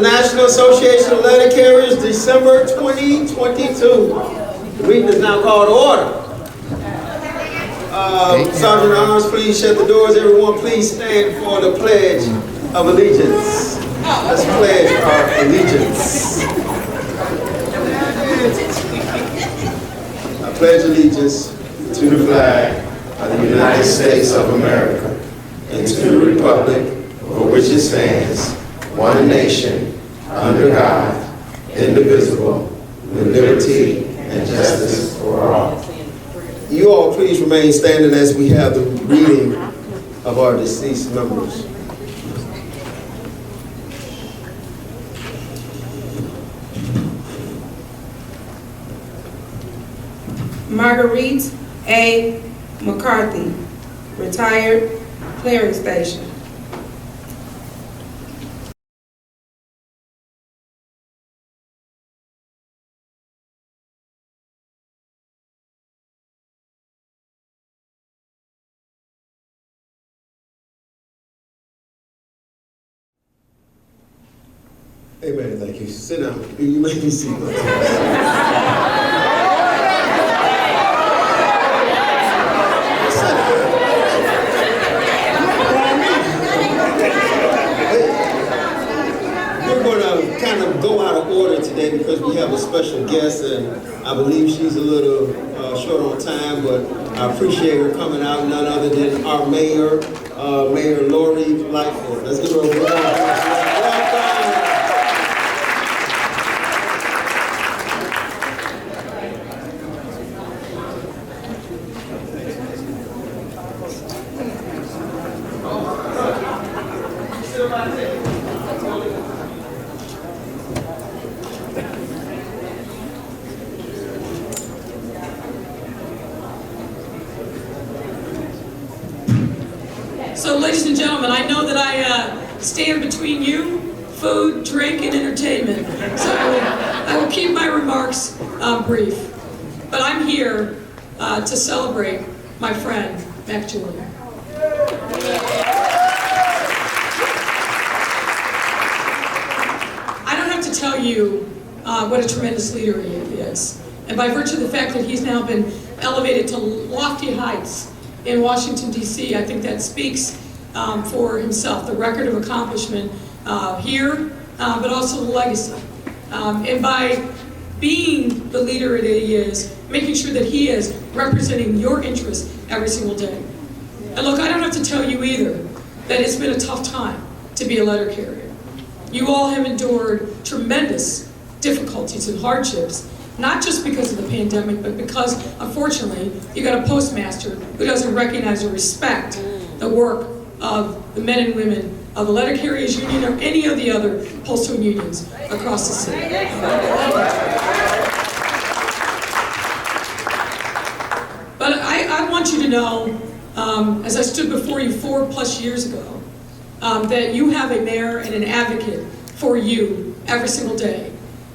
National Association of Letter Carriers, December 2022. The meeting is now called to order. Sergeant at Arms, please shut the doors. Everyone, please stand for the Pledge of Allegiance. Let's pledge our allegiance. I pledge allegiance to the flag of the United States of America and to the republic for which it stands, one nation, under God, indivisible, with liberty and justice for all. You all please remain standing as we have the reading of our deceased members. Marguerite A. McCarthy, retired, clearing station. Amen, thank you. Sit down. You may be seated. Go out of order today because we have a special guest, and I believe she's a little short on time, but I appreciate her coming out. None other than our mayor, Mayor Lori Lightfoot. Let's give her a round of applause. So, ladies and gentlemen, I know that I stand between you, food, drink, and entertainment. So I will keep my remarks brief. But I'm here to celebrate my friend, Mack Julion. I don't have to tell you what a tremendous leader he is. And by virtue of the fact that he's now been elevated to lofty heights in Washington, D.C., I think that speaks for himself, the record of accomplishment here, but also the legacy. And by being the leader that he is, making sure that he is representing your interests every single day. And look, I don't have to tell you either that it's been a tough time to be a letter carrier. You all have endured tremendous difficulties and hardships, not just because of the pandemic, but because, unfortunately, you got a postmaster who doesn't recognize or respect the work of the men and women of the Letter Carriers Union or any of the other postal unions across the city. But I want you to know, as I stood before you 4+ years ago, that you have a mayor and an advocate for you every single day.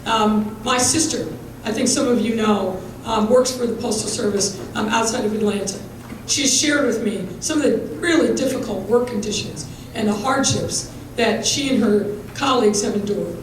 My sister, I think some of you know, works for the Postal Service outside of Atlanta. She's shared with me some of the really difficult work conditions and the hardships that she and her colleagues have endured.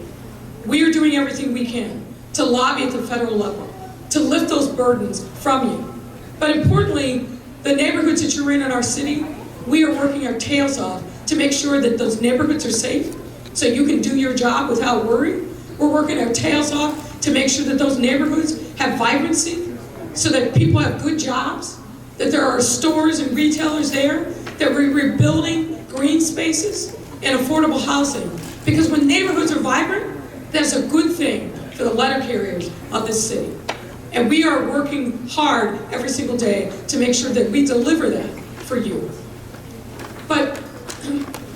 We are doing everything we can to lobby at the federal level, to lift those burdens from you. But importantly, the neighborhoods that you're in our city, we are working our tails off to make sure that those neighborhoods are safe so you can do your job without worry. We're working our tails off to make sure that those neighborhoods have vibrancy so that people have good jobs, that there are stores and retailers there, that we're rebuilding green spaces and affordable housing. Because when neighborhoods are vibrant, that's a good thing for the letter carriers of this city. And we are working hard every single day to make sure that we deliver that for you. But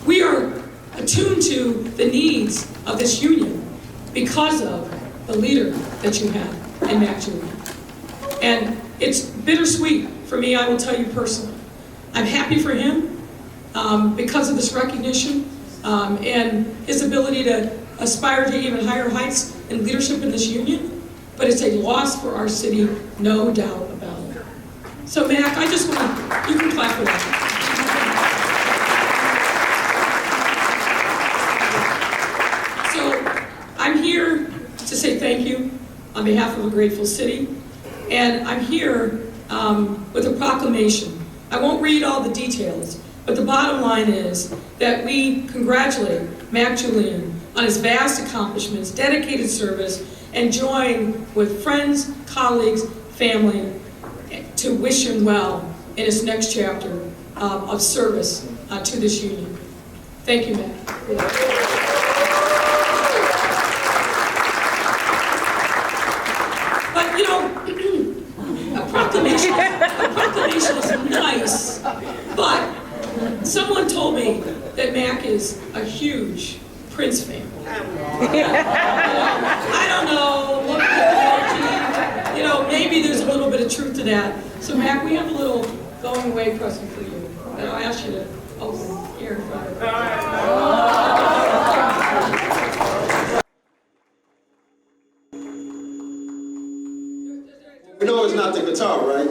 we are attuned to the needs of this union because of the leader that you have in Mack Julion. And it's bittersweet for me, I will tell you personally. I'm happy for him because of this recognition and his ability to aspire to even higher heights in leadership in this union, but it's a loss for our city, no doubt about it. So Mack, I just want to, you can clap for that. So here to say thank you on behalf of a grateful city, and I'm here with a proclamation. I won't read all the details, but the bottom line is that we congratulate Mack Julion on his vast accomplishments, dedicated service, and join with friends, colleagues, family to wish him well in his next chapter of service to this union. Thank you, Mack. But you know, a proclamation is nice, but someone told me that Mack is a huge Prince fan. I don't know, look at the energy. You know, maybe there's a little bit of truth to that. So Mack, we have a little going away present for you. And I'll ask you to open here in front of you. You know it's not the guitar, right?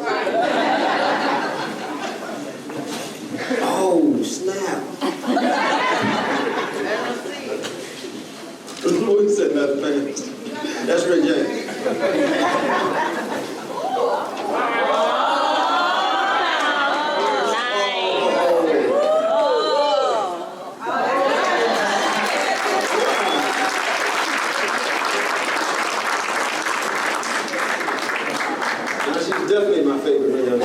Oh, snap. Lori said nothing fast. That's Ray James. Definitely my favorite radio.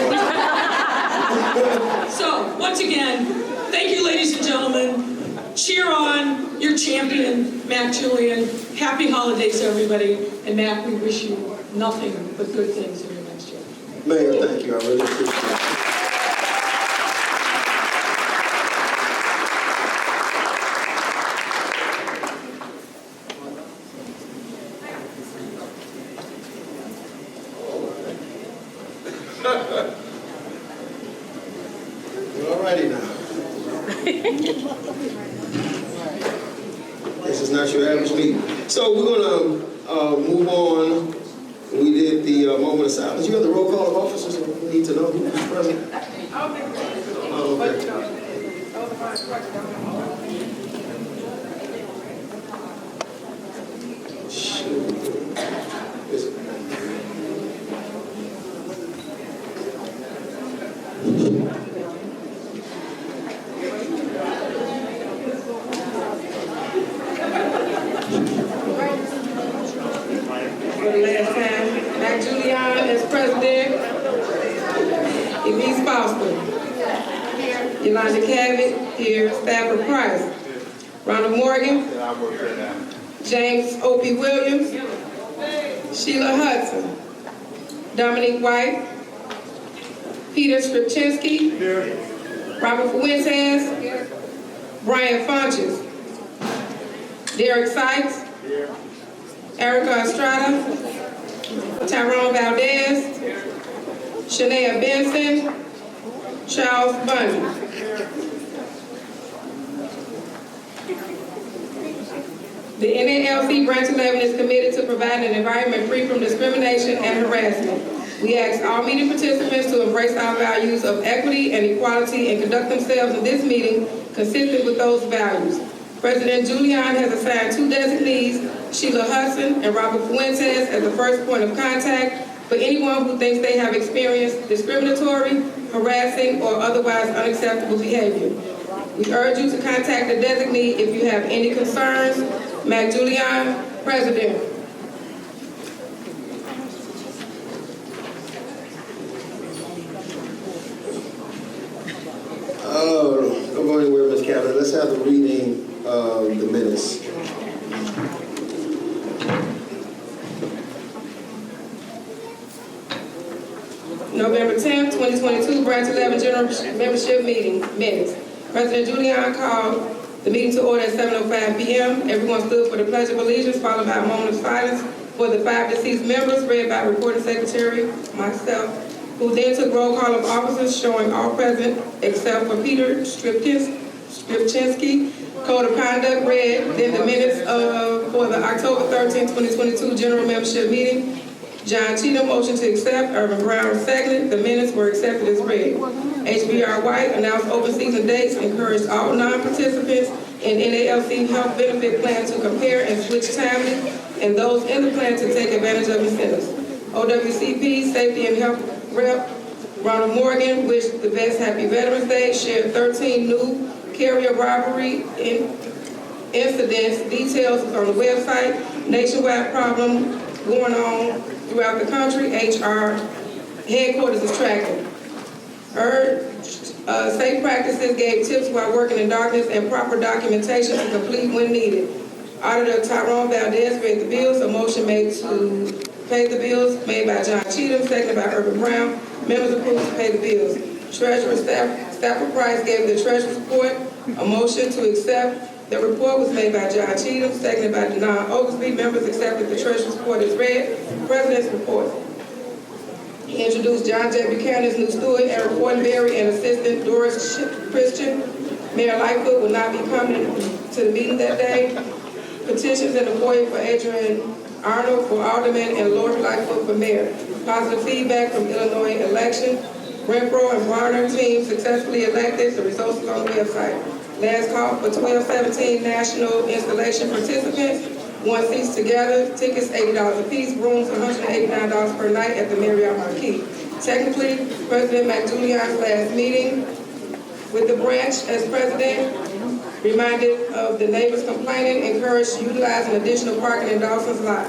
So, once again, thank you, ladies and gentlemen. Cheer on your champion, Mack Julion. Happy holidays, everybody. And Mack, we wish you nothing but good things in your next year. Mayor, thank you. I really appreciate it. Alrighty now. This is not your average meeting. So we're gonna move on. We did the moment of silence. You have the roll call of officers. We need to know who's present. Oh, okay. For the last time, Mack Julion as president, Elise Foster, Yolanda Cabot, here, Stafford Price, Ronald Morgan, James O.P. Williams, Sheila Hudson, Dominique White, Peter Skripczynski, Robert Fuentes, Brian Funches, Derek Sykes, Erica Estrada, Tyrone Valdez, Shania Benson, Charles Bundy. The NALC Branch 11 is committed to providing an environment free from discrimination and harassment. We ask all meeting participants to embrace our values of equity and equality and conduct themselves in this meeting consistent with those values. President Julion has assigned 2 designees, Sheila Hudson and Robert Fuentes, as the first point of contact for anyone who thinks they have experienced discriminatory, harassing, or otherwise unacceptable behavior. We urge you to contact the designee if you have any concerns. Mack Julion, President. Don't go anywhere, Ms. Cabot. Let's have the reading of the minutes. November 10th, 2022, Branch 11 General Membership Meeting, minutes. President Julion called the meeting to order at 7:05 p.m. Everyone stood for the Pledge of Allegiance, followed by a moment of silence for the 5 deceased members, read by Recording Secretary, myself, who then took roll call of officers showing all present except for Peter Skripczynski. Code of Conduct read, then the minutes for the October 13, 2022 General Membership Meeting. John Cheatham motion to accept, Irvin Brown seconded. The minutes were accepted as read. HBR White announced open season dates, encouraged all non-participants and NALC health benefit plan to compare and switch timely, and those in the plan to take advantage of incentives. OWCP Safety and Health Rep Ronald Morgan wished the vets happy Veterans Day, shared 13 new carrier robbery incidents. Details is on the website. Nationwide problem going on throughout the country. HR headquarters is tracking. Safe practices, gave tips while working in darkness, and proper documentation to complete when needed. Auditor Tyrone Valdez paid the bills. A motion made to pay the bills made by John Cheatham, seconded by Urban Brown. Members approved to pay the bills. Treasurer Stafford Price gave the treasurer's report. A motion to accept the report was made by John Cheatham, seconded by Denon Oglesby. Members accepted the treasurer's report as read. President's report. He introduced John J. Buchanan as new steward, Eric Fortenberry, and Assistant Doris Christian. Mayor Lightfoot will not be coming to the meeting that day. Petitions in the foyer for Adrian Arnold for Alderman and Lori Lightfoot for Mayor. Positive feedback from Illinois election. Renfro and Warner team successfully elected. The results are on the website. Last call for 1217 national installation participants. 1 seats together, tickets $80 apiece, rooms $189 per night at the Marriott Marquis. Technically, President Mack Julion's last meeting with the branch as president, reminded of the neighbors complaining, encouraged utilizing additional parking in Dawson's lot.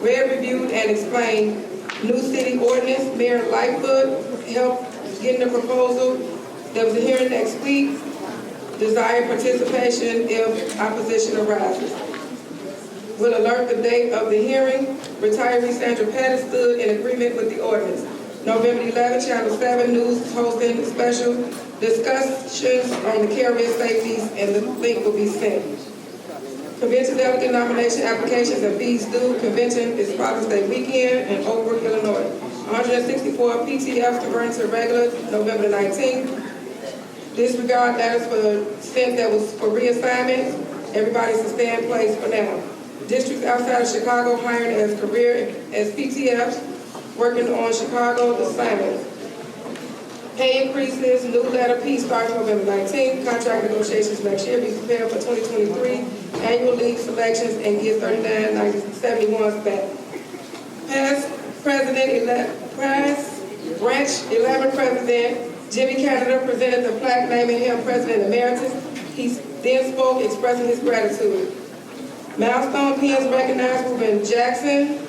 Read, reviewed, and explained new city ordinance. Mayor Lightfoot helped getting the proposal. There was a hearing next week. Desired participation if opposition arises. Will alert the date of the hearing. Retiree Sandra Pettis stood in agreement with the ordinance. November 11th, Channel 7 News is hosting special discussions on the carrier safeties, and the link will be sent. Convention delegate nomination applications and fees due. Convention is Father's Day weekend in Oak Brook, Illinois. 164 PTFs converted to regular November 19th. Disregard letters sent that was for reassignment. Everybody's to stay in place for now. Districts outside of Chicago hiring as PTFs, working on Chicago assignments. Pay increases, new letter P starts November 19th. Contract negotiations next year. Be prepared for 2023 annual league selections and get 39.71 back. Past branch 11 president Jimmy Canada presented the plaque naming him President Emeritus. He then spoke expressing his gratitude. Milestone pins recognized Ruben Jackson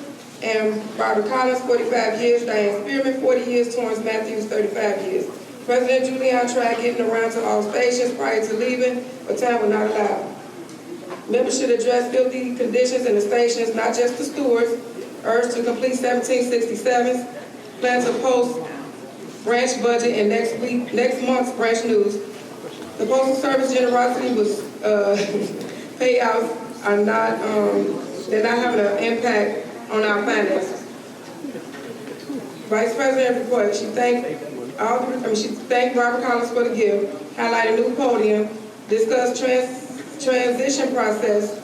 and Robert Collins, 45 years, Diane Spearman, 40 years, Torrance Matthews, 35 years. President Julion tried getting around to all stations prior to leaving, but time would not allow. Members should address filthy conditions in the stations, not just the stewards. Urged to complete 1767s. Plan to post branch budget in next month's branch news. The Postal Service generosity was payouts are not they're not having an impact on our finances. Vice President report. She thanked Robert Collins for the gift, highlighted new podium, discussed transition process,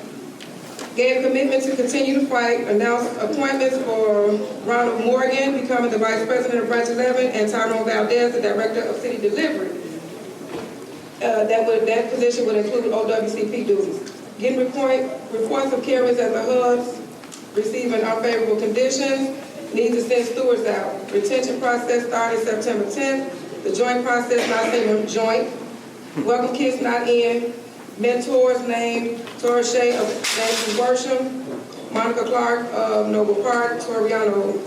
gave commitment to continue to fight, announced appointments for Ronald Morgan becoming the Vice President of Branch 11 and Tyrone Valdez, the Director of City Delivery. That position would include OWCP duties. Getting reports of carriers at the hubs receiving unfavorable conditions, need to send stewards out. Retention process started September 10th. The joint process, not saying joint. Welcome kits not in. Mentors named Tora Shea of Nancy Worsham, Monica Clark of Noble Park, Toriano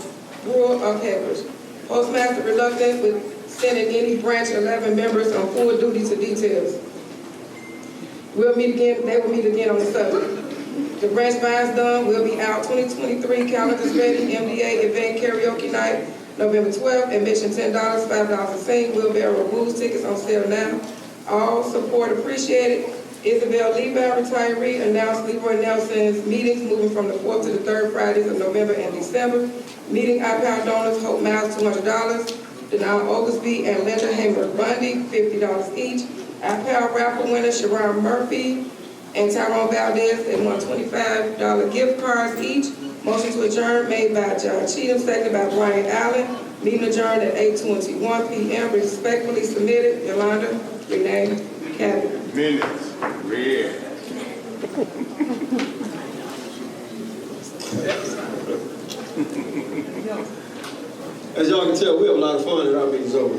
Brewer of Heckers. Postmaster reluctant with sending any branch 11 members on full duty to details. They will meet again on the subject. The branch buy's done, we'll be out 2023, calendars ready, MDA event karaoke night, November 12th, admission $10, $5 a sing, wheelbarrow rules, tickets on sale now. All support appreciated. Isabel Levi, retiree, announced Leroy Nelson's meetings moving from the 4th to the 3rd Fridays of November and December. Meeting iPound donors, Hope Miles, $200. Denon Oglesby and Linda Hamer Bundy, $50 each. iPound raffle winner, Sharon Murphy and Tyrone Valdez, they won $25 gift cards each. Motion to adjourn made by John Cheatham, seconded by Brian Allen. Meeting adjourned at 8:21 p.m. Respectfully submitted, Yolanda Renee Cabot. Minutes, read. As y'all can tell, we have a lot of fun at our meetings over.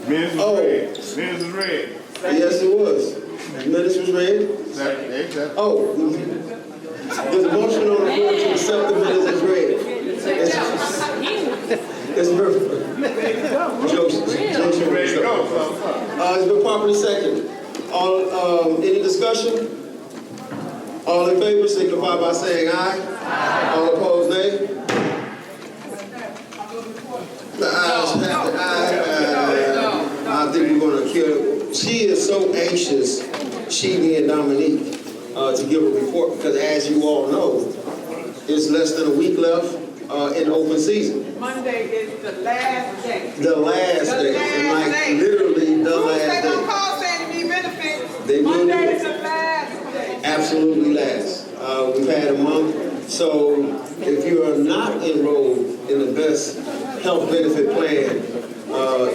Minutes was read. Minutes was read. Yes, it was. Minutes was read. Exactly. Oh, there's a motion on the floor to accept the minutes as read. It's perfect. Jokes. Ready to go. It's been properly seconded. Any discussion? All in favor signify by saying aye. All opposed, nay. The ayes have the aye. I think we're going to kill. She is so anxious, she being Dominique, to give a report because, as you all know, it's less than a week left in open season. Monday is the last day. The last day, and like literally the last They don't day. call saying to need benefits. They will do Monday it. is the last day. Absolutely last. We've had a month, so if you are not enrolled in the best health benefit plan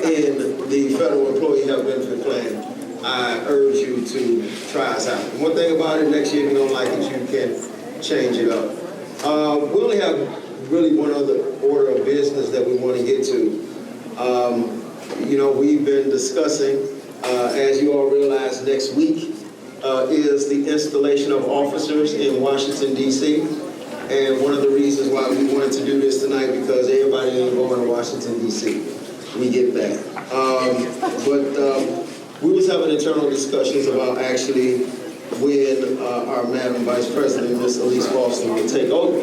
in the Federal Employee Health Benefit Plan, I urge you to try us out. One thing about it, next year if you don't like it, you can change it up. We only have really one other order of business that we want to get to. We've been discussing, as you all realize, next week is the installation of officers in Washington, D.C. And one of the reasons why we wanted to do this tonight, because everybody ain't going to Washington, D.C. We get that. But we was having internal discussions about actually when our Madam Vice President, Ms. Elise Foster, will take over.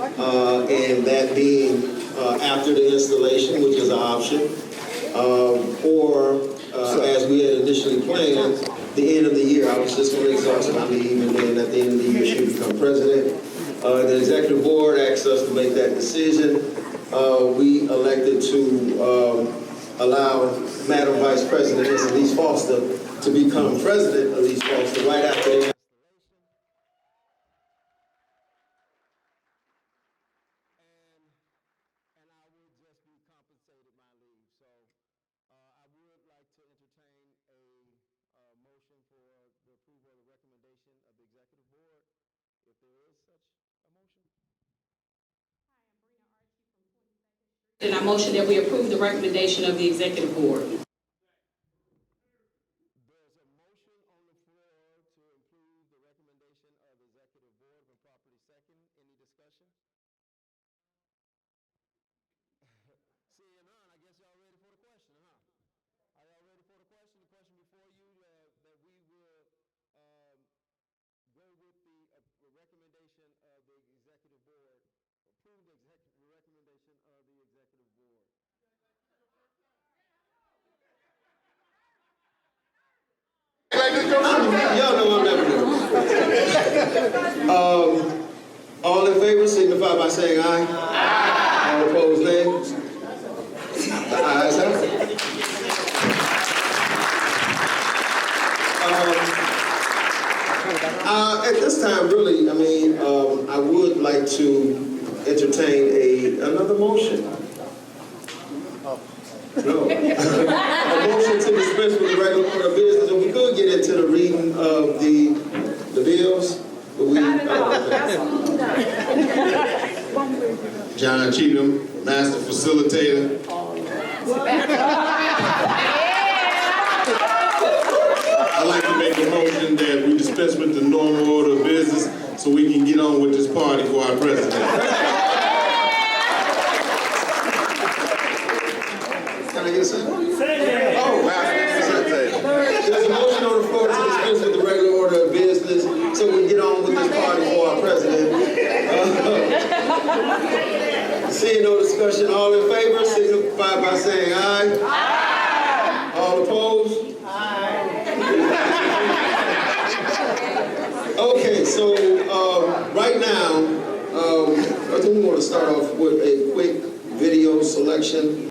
And that being after the installation, which is an option, or as we had initially planned, the end of the year. I was just going to exhaust my leave, and then at the end of the year she become president. The executive board asked us to make that decision. We elected to allow Madam Vice President Elise Foster to become President Elise Foster right after the And I motion that we approve the recommendation of the executive board. There's a motion on the floor to approve the recommendation of the executive board, been properly second. Any discussion? Seeing none, I guess y'all ready for the question, huh? Are y'all ready for the question? The question before you that we will go with the recommendation of the executive board, approve the recommendation of the executive board. Y'all know I'm never doing it. All in favor signify by saying aye. Aye. All opposed, nay. The ayes have it. At this time, really, I would like to entertain another motion. No. A motion to dispense with the regular order of business, and we could get into the reading of the bills, but we. John Cheatham, Master Facilitator. I'd like to make a motion that we dispense with the normal order of business so we can get on with this party for our president. Can I get a second? Oh, there's a motion on the floor to dispense with the regular order of business so we can get on with this party for our president. Seeing no discussion, all in favor, signify by saying aye. Aye. All opposed? Aye. Okay, so right now, I think we want to start off with a quick video selection.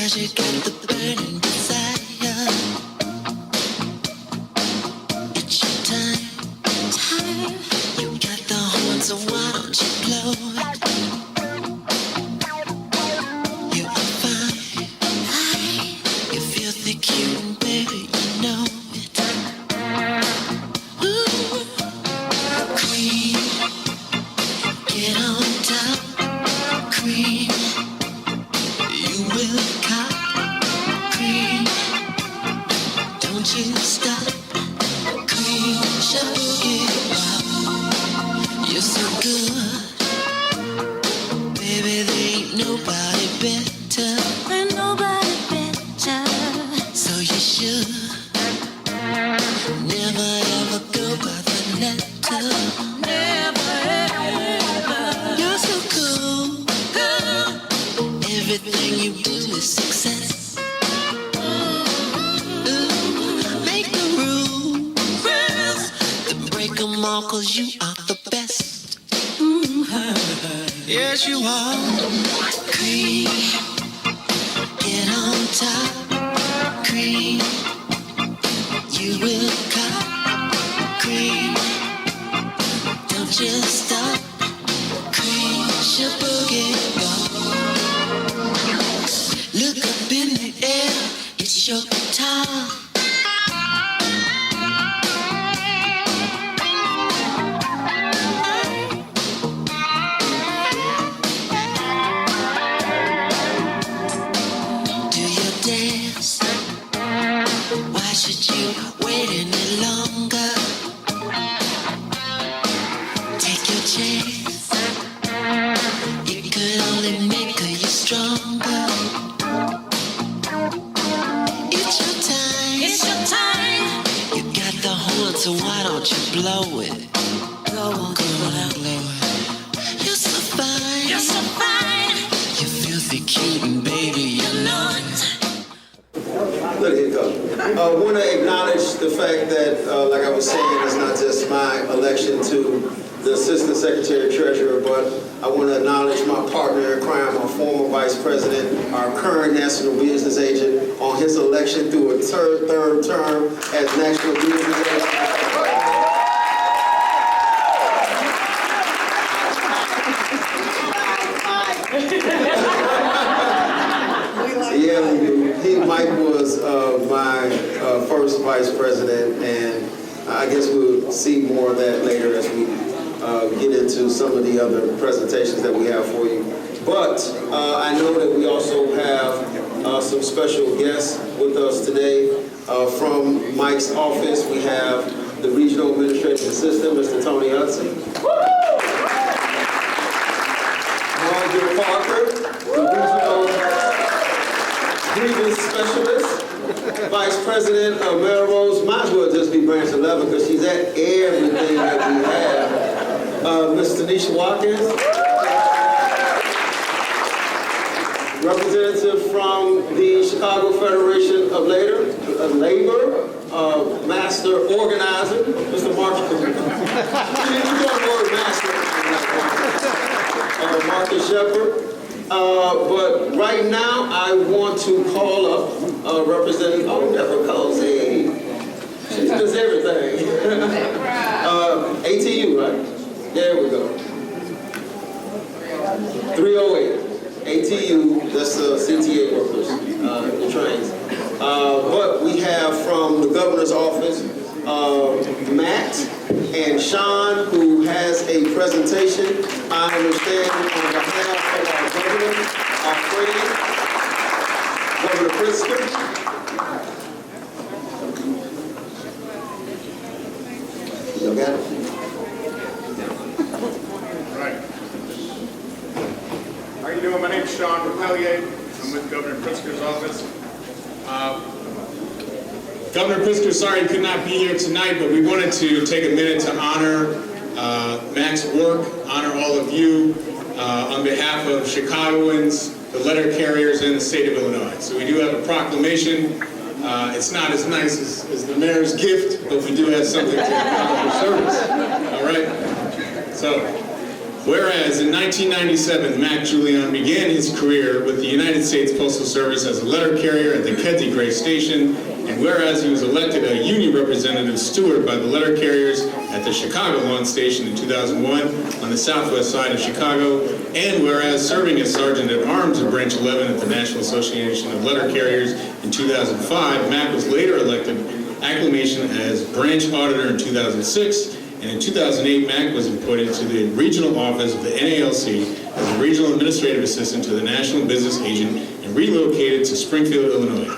'cause you got the burning desire. It's your time. You got the horn, so why don't you blow it? You are fine. You feel the cute, baby, you know it. Ooh, queen, get on top, queen. You will cop, queen. Don't you stop, queen. Show it up. You're so good, baby. There ain't nobody better. Ain't nobody better. So you should never ever go by the letter. Never ever. You're so cool, girl. Everything you do is success. Make the rules, then break them all, 'cause you are the best. Yes, you are. Queen, get on top, queen. You will cop, queen. Don't you stop, queen. She'll boogie ball. Look up in the air, it's your time. Do your dance. Why should you wait any longer? Take your chance. It could only make you stronger. It's your time. It's your time. You got the horn, so why don't you blow it? Go on, blow it. You're so fine. You're so fine. You filthy cute, and baby, you know it. Look, here you go. I want to acknowledge the fact that, like I was saying, it's not just my election to the Assistant Secretary Treasurer, but I want to acknowledge my partner in crime, our former Vice President, our current National Business Agent, on his election through a third term as National Business Agent. Yeah, we do. Mike was my first Vice President, and I guess we'll see more of that later as we get into some of the other presentations that we have for you. But I know that we also have some special guests with us today. From Mike's office, we have the Regional Administrative Assistant, Mr. Tony Hudson. Margaret Parker, the Regional Grievance Specialist, Vice President of Melrose. Might as well just be Branch 11 because she's at everything that we have. Ms. Tanisha Watkins, representative from the Chicago Federation of Labor, Master Organizer, Mr. Marcus. You don't word master. Marcus Shepard. But right now, I want to call up Representative Deborah Cozy. She does everything. ATU, right? There we go. 308. ATU, that's the CTA workers, the trains. But we have from the governor's office, Matt and Sean, who has a presentation, I understand, on behalf of our governor, our friend, Governor Pritzker. You got it? Right. How you doing? My name's Sean Repellier. I'm with Governor Pritzker's office. Governor Pritzker, sorry he could not be here tonight, but we wanted to take a minute to honor Mack's work, honor all of you on behalf of Chicagoans, the letter carriers, and the state of Illinois. So we do have a proclamation. It's not as nice as the mayor's gift, but we do have something to acknowledge your service. All right? So, Whereas in 1997, Mack Julion began his career with the United States Postal Service as a letter carrier at the Kedzie Gray Station, and whereas he was elected a union representative steward by the letter carriers at the Chicago Lawn Station in 2001 on the southwest side of Chicago, and whereas serving as Sergeant at Arms of Branch 11 at the National Association of Letter Carriers in 2005, Mack was later elected acclamation as branch auditor in 2006, and in 2008, Mack was appointed to the regional office of the NALC as a regional administrative assistant to the national business agent and relocated to Springfield, Illinois.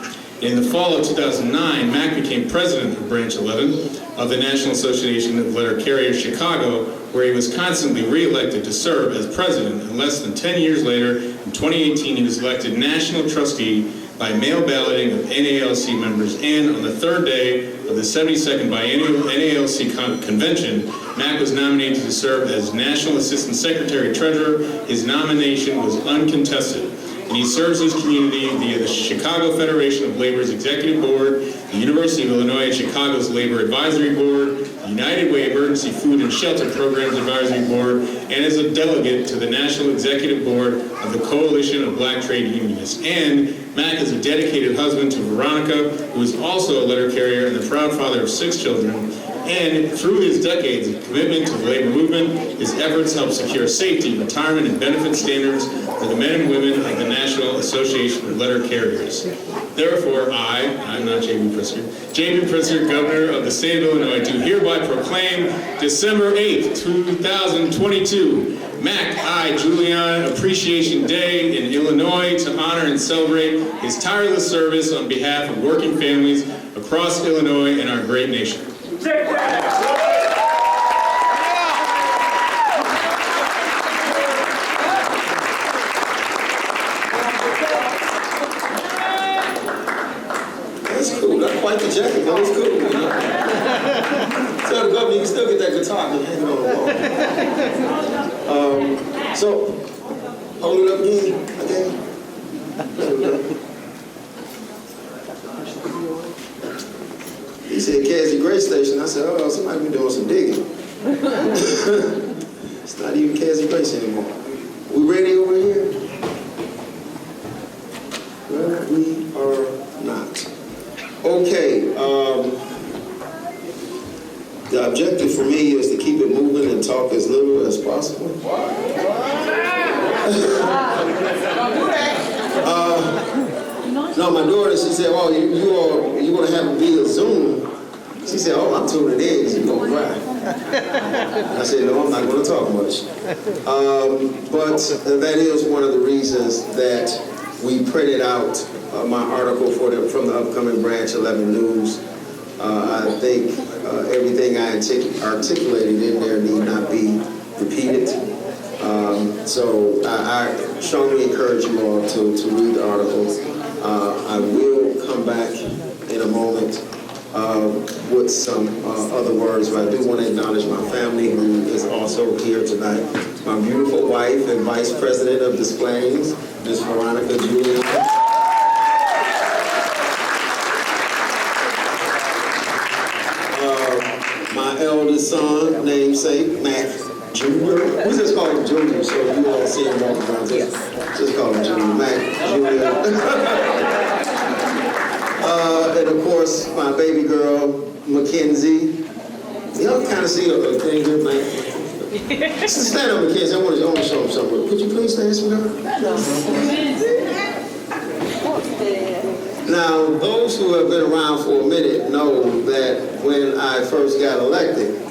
In the fall of 2009, Mack became president of Branch 11 of the National Association of Letter Carriers Chicago, where he was constantly re-elected to serve as president, and less than 10 years later, in 2018, he was elected national trustee by mail balloting of NALC members, and on the third day of the 72nd biennial NALC convention, Mack was nominated to serve as National Assistant Secretary Treasurer. His nomination was uncontested, and he serves his community via the Chicago Federation of Labor's Executive Board, the University of Illinois at Chicago's Labor Advisory Board, the United Way Emergency Food and Shelter Programs Advisory Board, and as a delegate to the National Executive Board of the Coalition of Black Trade Unionists. And Mack is a dedicated husband to Veronica, who is also a letter carrier and the proud father of 6 children. And through his decades of commitment to the labor movement, his efforts help secure safety, retirement, and benefit standards for the men and women of the National Association of Letter Carriers. Therefore, I'm not J.B. Pritzker, J.B. Pritzker, Governor of the State of Illinois, do hereby proclaim December 8th, 2022, Mack I, Julion Appreciation Day in Illinois to honor and celebrate his tireless service on behalf of working families across Illinois and our great nation. That's cool. That's quite the jacket, but it's cool. You know? Tell the governor you can still get that guitar and hang it on the wall. So, hold it up again. He said Kedzie Gray Station. I said, oh, somebody been doing some digging. It's not even Kedzie Gray anymore. We ready over here? Well, we are not. Okay, the objective for me is to keep it moving and talk as little as possible. No, my daughter, she said, oh, you want to have it via Zoom? She said, oh, I'm tuning in because you're going to cry. I said, no, I'm not going to talk much. But that is one of the reasons that we printed out my article from the upcoming Branch 11 News. I think everything I articulated in there need not be repeated. So I strongly encourage you all to read the articles. I will come back in a moment with some other words, but I do want to acknowledge my family who is also here tonight. My beautiful wife and Vice President of Displays, Ms. Veronica Julion. My eldest son, namesake, Mack Jr. We just call him Junior, so you all see him walking around. Just call him Junior, Mack Jr. And of course, my baby girl, Mackenzie. Y'all kind of see a thing here, Mack. Stand up, Mackenzie. I want to show him something. Could you please stand, sweetheart? Now, those who have been around for a minute know that when I first got elected,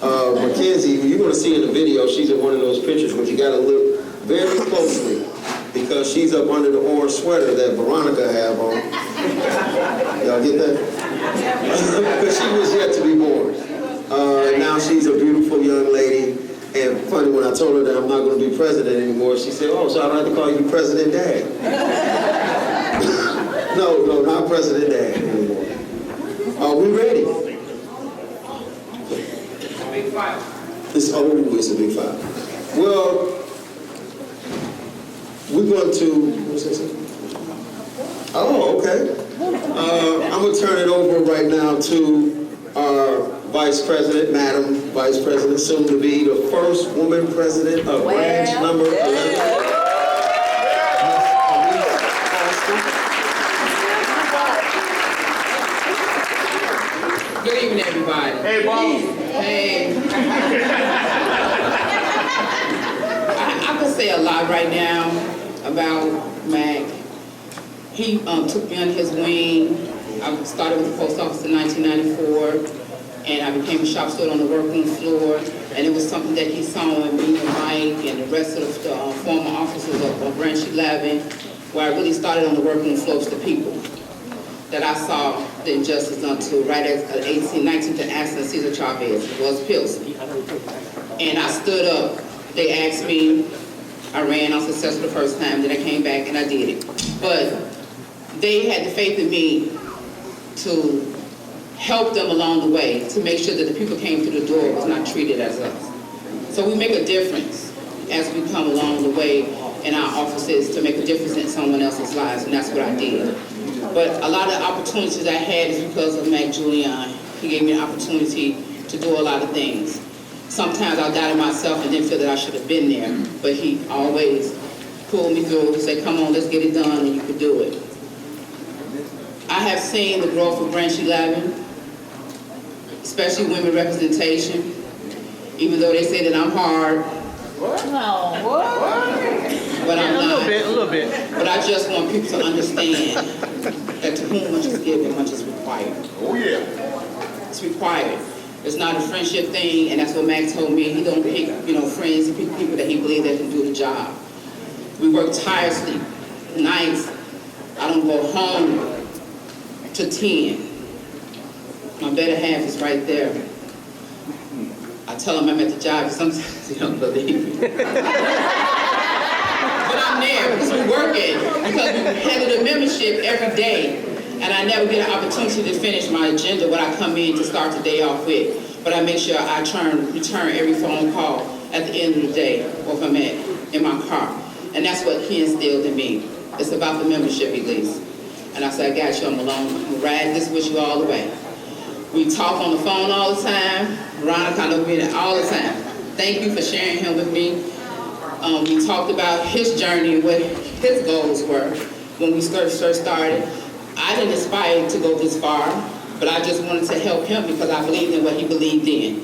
Mackenzie, you're going to see in the video, she's in one of those pictures, but you got to look very closely because she's up under the orange sweater that Veronica have on. Y'all get that? Because she was yet to be born. Now she's a beautiful young lady. And funny, when I told her that I'm not going to be president anymore, she said, oh, so I don't have to call you President Dad. No, not President Dad anymore. Are we ready? Big fight. It's a big fight. Well, we're going to, what's that say? Oh, okay. I'm going to turn it over right now to our Vice President, Madam Vice President, soon to be the first woman president of branch number 11. Good evening, everybody. Hey, boss. Hey. I could say a lot right now about Mack. He took me under his wing. I started with the post office in 1994, and I became a shop steward on the workroom floor. And it was something that he saw in me and Mike and the rest of the former officers of Branch 11, where I really started on the workroom floor with the people. That I saw the injustice done to right at 19th and Aston Cesar Chavez, was Pilsen. And I stood up. They asked me, I ran unsuccessful the first time, then I came back and I did it. But they had the faith in me to help them along the way, to make sure that the people came through the door was not treated as us. So we make a difference as we come along the way in our offices to make a difference in someone else's lives, and that's what I did. But a lot of the opportunities I had is because of Mack Julion. He gave me an opportunity to do a lot of things. Sometimes I doubted myself and didn't feel that I should have been there, but he always pulled me through and said, come on, let's get it done, and you can do it. I have seen the growth of Branch 11, especially women representation, even though they say that I'm hard. But I'm not. A little bit. But I just want people to understand that to whom much is given, much is required. Oh, yeah. It's required. It's not a friendship thing, and that's what Mack told me. He don't pick, friends. He pick people that he believes that can do the job. We work tirelessly, nights. I don't go home to 10. My better half is right there. I tell him I'm at the job, and sometimes he don't believe me. But I'm there because we're working, because we handle the membership every day. And I never get an opportunity to finish my agenda when I come in to start the day off with. But I make sure I return every phone call at the end of the day, or if I'm in my car. And that's what he instilled in me. It's about the membership, Elise. And I said, I got you, I'm alone. I'm gonna ride this with you all the way. We talk on the phone all the time. Veronica, I know we're in it all the time. Thank you for sharing him with me. We talked about his journey and what his goals were when we first started. I didn't aspire to go this far, but I just wanted to help him because I believed in what he believed in,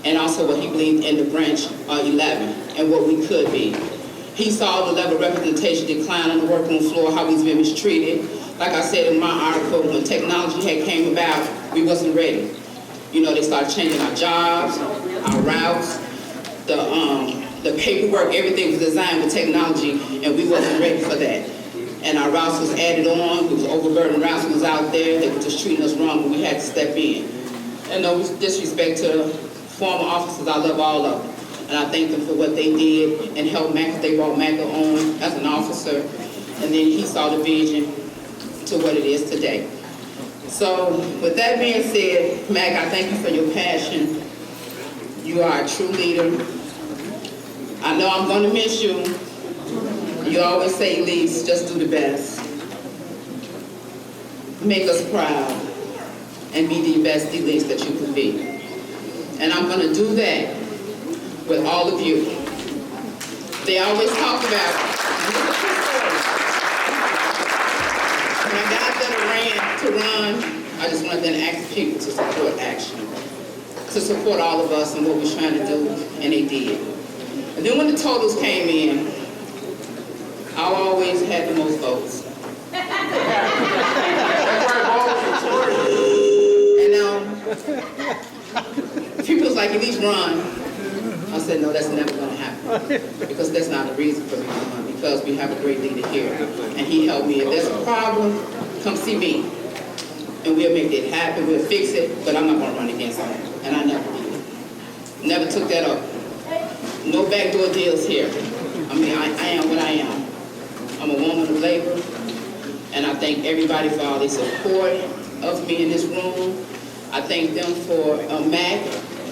and also what he believed in the Branch 11 and what we could be. He saw the level of representation decline on the workroom floor, how he's been mistreated. Like I said in my article, when technology had came about, we wasn't ready. They started changing our jobs, our routes, the paperwork, everything was designed with technology, and we wasn't ready for that. And our routes was added on, it was overburdened routes was out there, they were just treating us wrong, but we had to step in. And no disrespect to the former officers, I love all of them. And I thank them for what they did and helped Mack. They brought Mack on as an officer, and then he saw the vision to what it is today. So with that being said, Mack, I thank you for your passion. You are a true leader. I know I'm gonna miss you. You always say, Elise, just do the best. Make us proud and be the best Elise that you could be. And I'm gonna do that with all of you. They always talk about, when I got them to run, I just wanted them to ask people to support action, to support all of us and what we're trying to do, and they did. And then when the totals came in, I always had the most votes. And people was like, at least run. I said, no, that's never gonna happen. Because that's not the reason for me to run, because we have a great leader here. And he helped me. If there's a problem, come see me. And we'll make it happen, we'll fix it, but I'm not gonna run against him. And I never did. Never took that up. No backdoor deals here. I mean, I am what I am. I'm a woman of labor, and I thank everybody for all their support of me in this room. I thank them for Mack.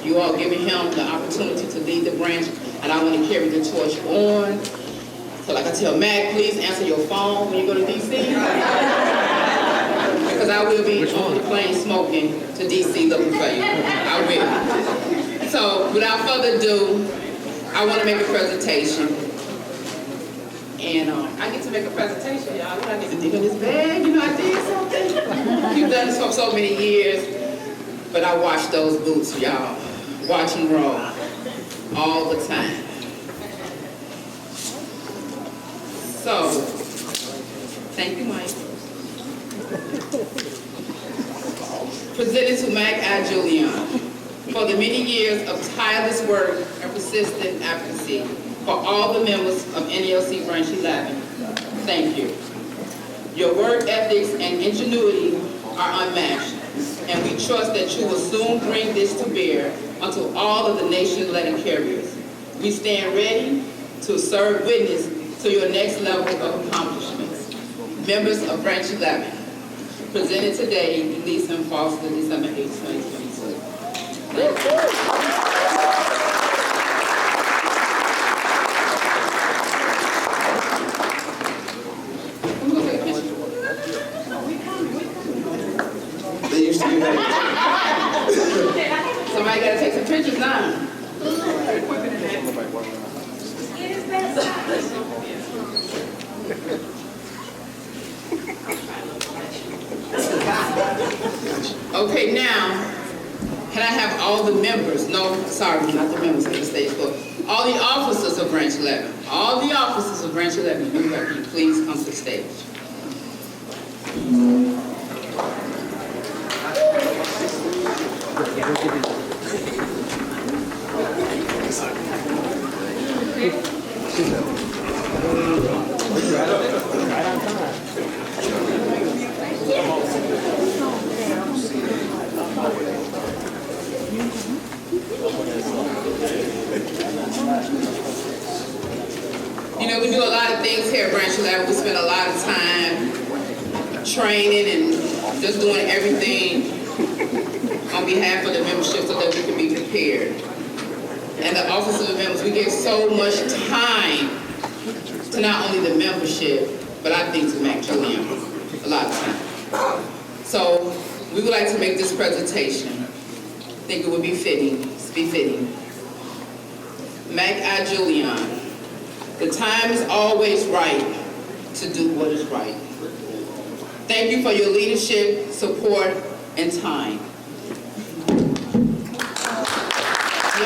You all giving him the opportunity to lead the branch, and I want to carry the torch on. So like I tell Mack, please answer your phone when you go to DC. Because I I will be on the plane smoking to DC looking for you. I will. So without further ado, I want to make a presentation. And I get to make a presentation, y'all. I get to dig in this bag, you know, I did something. You've done this for so many years, but I watch those boots, y'all. Watch them roll all the time. So, thank you, Mike. Presented to Mack I, Julion, for the many years of tireless work and persistent advocacy for all the members of NALC Branch 11. Thank you. Your work ethics and ingenuity are unmatched, and we trust that you will soon bring this to bear unto all of the nation's letter carriers. We stand ready to serve witness to your next level of accomplishments. Members of Branch 11, presented today, Lisa and Foster, December 8, 2022. Thank you. Somebody gotta take some pictures now. Okay, now, can I have all the members, no, sorry, not the members of the stage, but all the officers of Branch 11, all the officers of Branch 11, can you please come to the stage? You know, we do a lot of things here at Branch 11. We spend a lot of time training and just doing everything on behalf of the membership so that we can be prepared. And the officers of members, we give so much time to not only the membership, but I think to Mack Julion, a lot of time. So we would like to make this presentation. I think it would be befitting. Mack I, Julion, the time is always right to do what is right. Thank you for your leadership, support, and time. The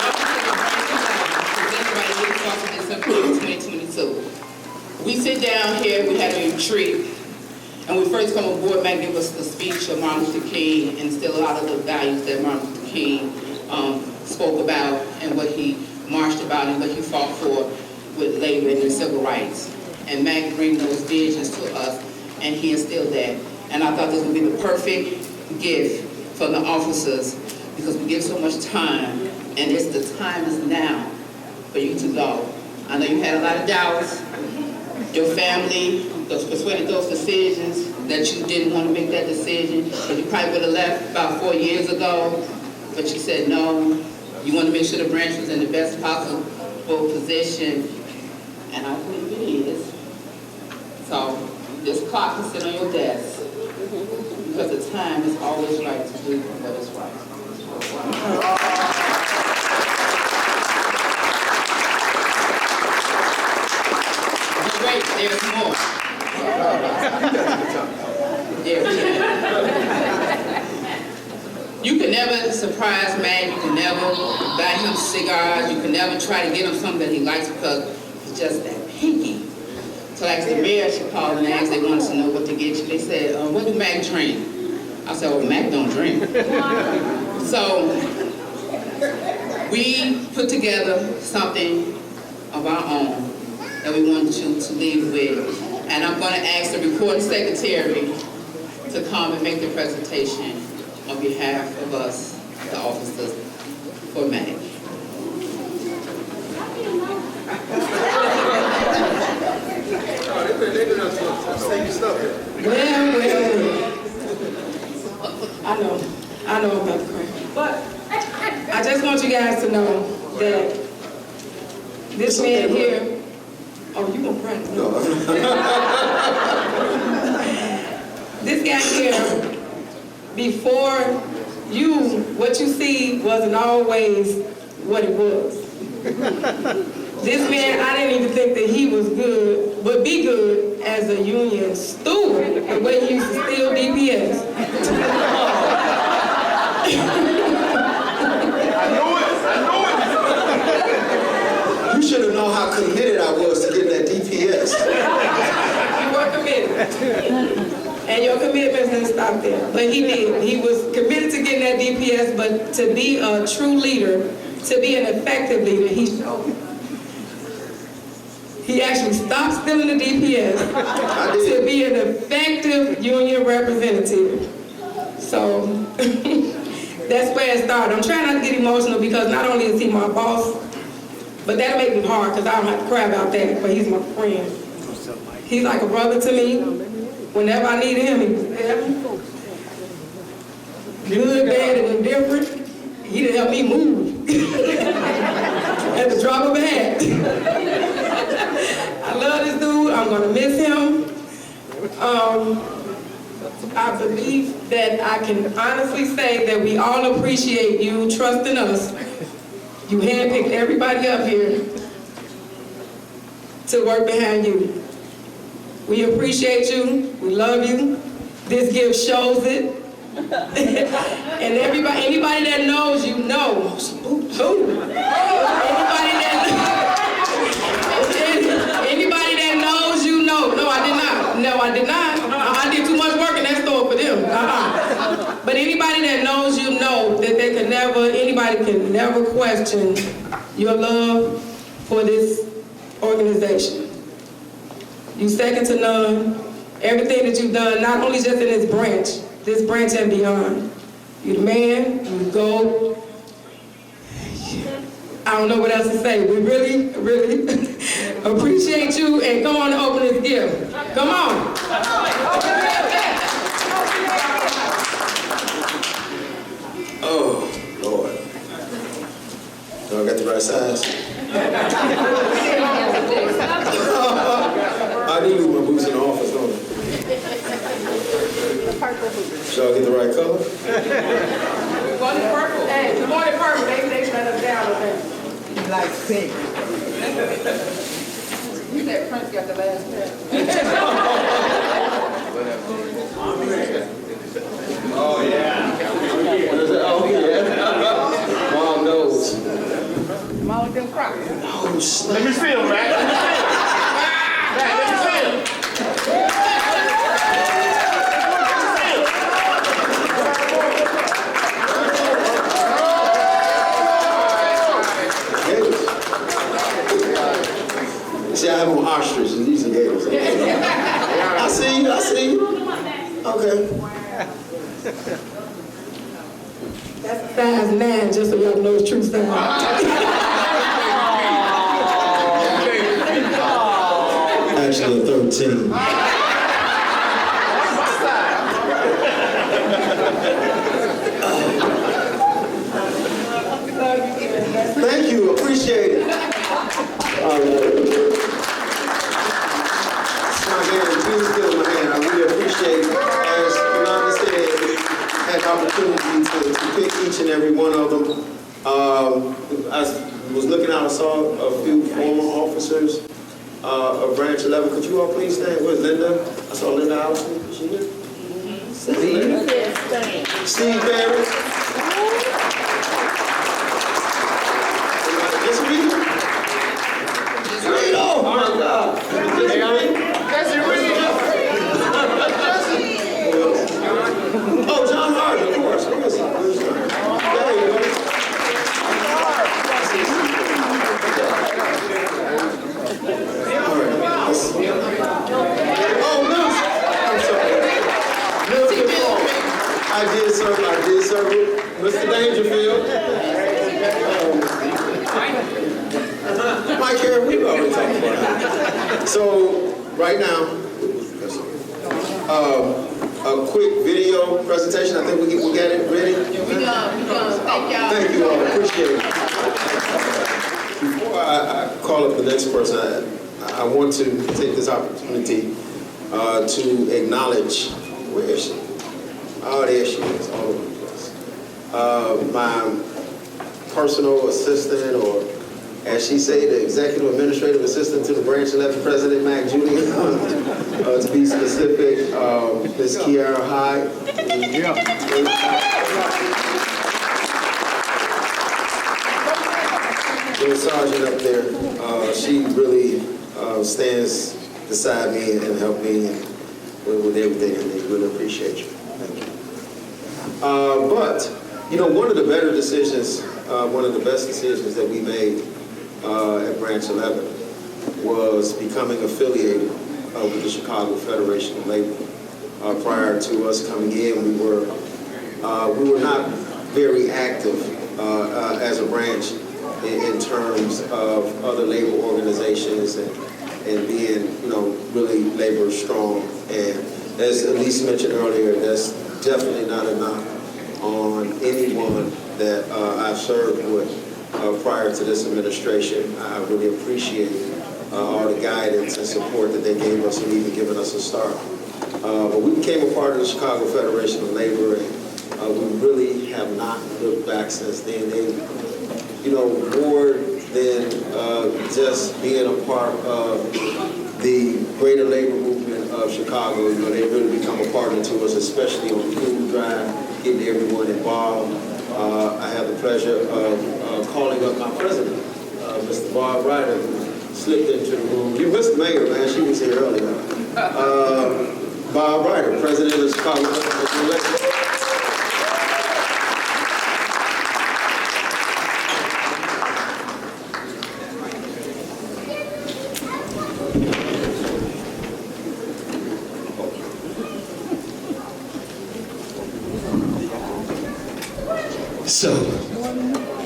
office of the Branch 11, presented by the League Officer December 2022. We sit down here, we had a retreat, and we first come aboard, Mack gave us the speech of Martin Luther King, and still a lot of the values that Martin Luther King spoke about, and what he marched about, and what he fought for with labor and civil rights. And Mack bring those visions to us, and he instilled that. And I thought this would be the perfect gift for the officers, because we give so much time, and the time is now for you to go. I know you had a lot of doubts. Your family persuaded those decisions that you didn't want to make that decision, but you probably would have left about 4 years ago, but you said no. You want to make sure the branch was in the best possible position, and I believe it is. So this clock can sit on your desk, because the time is always right to do what is right. But wait, there's more. You can never surprise Mack, you can never buy him cigars, you can never try to get him something that he likes, because he's just that picky. So like the mayor, she called and asked, they wanted to know what to get you. They said, what do Mack drink? I said, well, Mack don't drink. So we put together something of our own that we wanted you to leave with. And I'm going to ask the recording secretary to come and make the presentation on behalf of us, the officers, for Mack. Well. I know I'm about to cry. But I just want you guys to know that this man here, oh, you gonna cry? No. This guy here before you, what you see wasn't always what it was. This man, I didn't even think that he was good, would be good as a union steward, the way he used to steal DPS. You should have known how committed I was to getting that DPS. You were committed. And your commitments didn't stop there. But he did. He was committed to getting that DPS, but to be a true leader, to be an effective leader, he showed. He actually stopped stealing the DPS to be an effective union representative. So that's where it started. I'm trying not to get emotional because not only is he my boss, but that'll make me hard because I don't have to cry about that, but he's my friend. He's like a brother to me. Whenever I needed him, he was there. Good, bad, and indifferent. He didn't help me move. At the drop of a hat. I love this dude. I'm going to miss him. I believe that I can honestly say that we all appreciate you trusting us. You handpicked everybody up here to work behind you. We appreciate you. We love you. This gift shows it. And anybody that knows you know. Anybody that knows you know. No, I did not. No, I did not. I did too much work in that store for them. But anybody that knows you know that anybody can never question your love for this organization. You second to none. Everything that you've done, not only just in this branch and beyond. You're the man, you the GOAT. I don't know what else to say. We really, really appreciate you, and come on and open this gift. Come on. Oh, Lord. Do I got the right size? I need to leave my boots in the office, don't I? Should I get the right color? We wanted purple. Hey, we wanted purple. They shut us down with that. You like pink. You said Prince got the last word. Oh, yeah. Oh, yeah. Mom knows. Mom them crops. Oh, snap. Let me feel, man. Let me feel. See, I have on ostrich, and these are gators. I see you. Okay. That's size 9, just so y'all know the true size. Actually, 13. Thank you, appreciate it. It's my hand, please give my hand. I really appreciate it. As Yolanda said, had the opportunity to pick each and every one of them. I was looking out, I saw a few former officers of Branch 11. Could you all please stand? Where's Linda? I saw Linda Allison. Is she here? Steve Barry. Just read. Oh my God. Oh, John Hardy, of course. Where is he? There you go. All right. Oh, no. I'm sorry. I did serve it. Mr. Dangerfield. Mike here, we've already talked about it. So, right now, a quick video presentation. I think we got it ready. We done. Thank y'all. Thank you all, appreciate it. Before I call up the next person, I want to take this opportunity to acknowledge, where is she? Oh, there she is, all over the place. My personal assistant, or as she say, the executive administrative assistant to the branch 11 president, Mack Julion, to be specific, Ms. Kiara Hyde. The sergeant up there, she really stands beside me and help me with everything, and they really appreciate you. Thank you. But, you know, one of the better decisions, one of the best decisions that we made at Branch 11 was becoming affiliated with the Chicago Federation of Labor. Prior to us coming in, we were not very active as a branch in terms of other labor organizations and being, you know, really labor strong. And as Elise mentioned earlier, that's definitely not enough on anyone that I've served with prior to this administration. I really appreciate all the guidance and support that they gave us and even giving us a start. But we became a part of the Chicago Federation of Labor, and we really have not looked back since then. They, you know, more than just being a part of the greater labor movement of Chicago, you know, they really become a partner to us, especially on the food drive, getting everyone involved. I have the pleasure of calling up my president, Mr. Bob Reiter, who slipped into the room. You missed the mayor, man. She was here earlier. Bob Reiter, president of Chicago. So,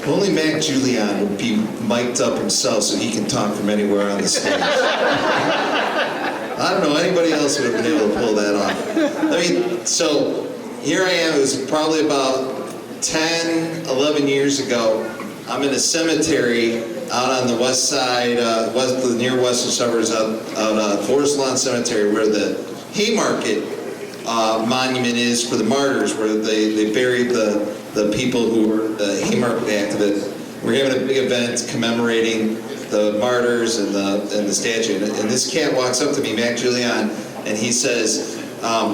only Mack Julion would be mic'd up himself so he can talk from anywhere on the stage. I don't know, anybody else would have been able to pull that off. I mean, so here I am, it was probably about 10, 11 years ago. I'm in a cemetery out on the west side, near western suburbs, out Forest Lawn Cemetery, where the Haymarket monument is for the martyrs, where they buried the people who were the Haymarket activists. We're having a big event commemorating the martyrs and the statue. And this cat walks up to me, Mack Julion, and he says,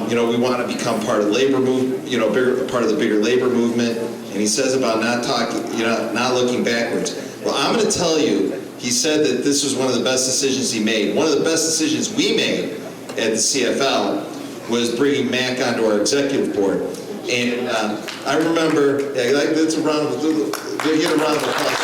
you know, we want to become part of the labor movement, you know, part of the bigger labor movement. And he says about not looking backwards. Well, I'm going to tell you, he said that this was one of the best decisions he made. One of the best decisions we made at the CFL was bringing Mack onto our executive board. And I remember, that's a round of applause. Get a round of applause.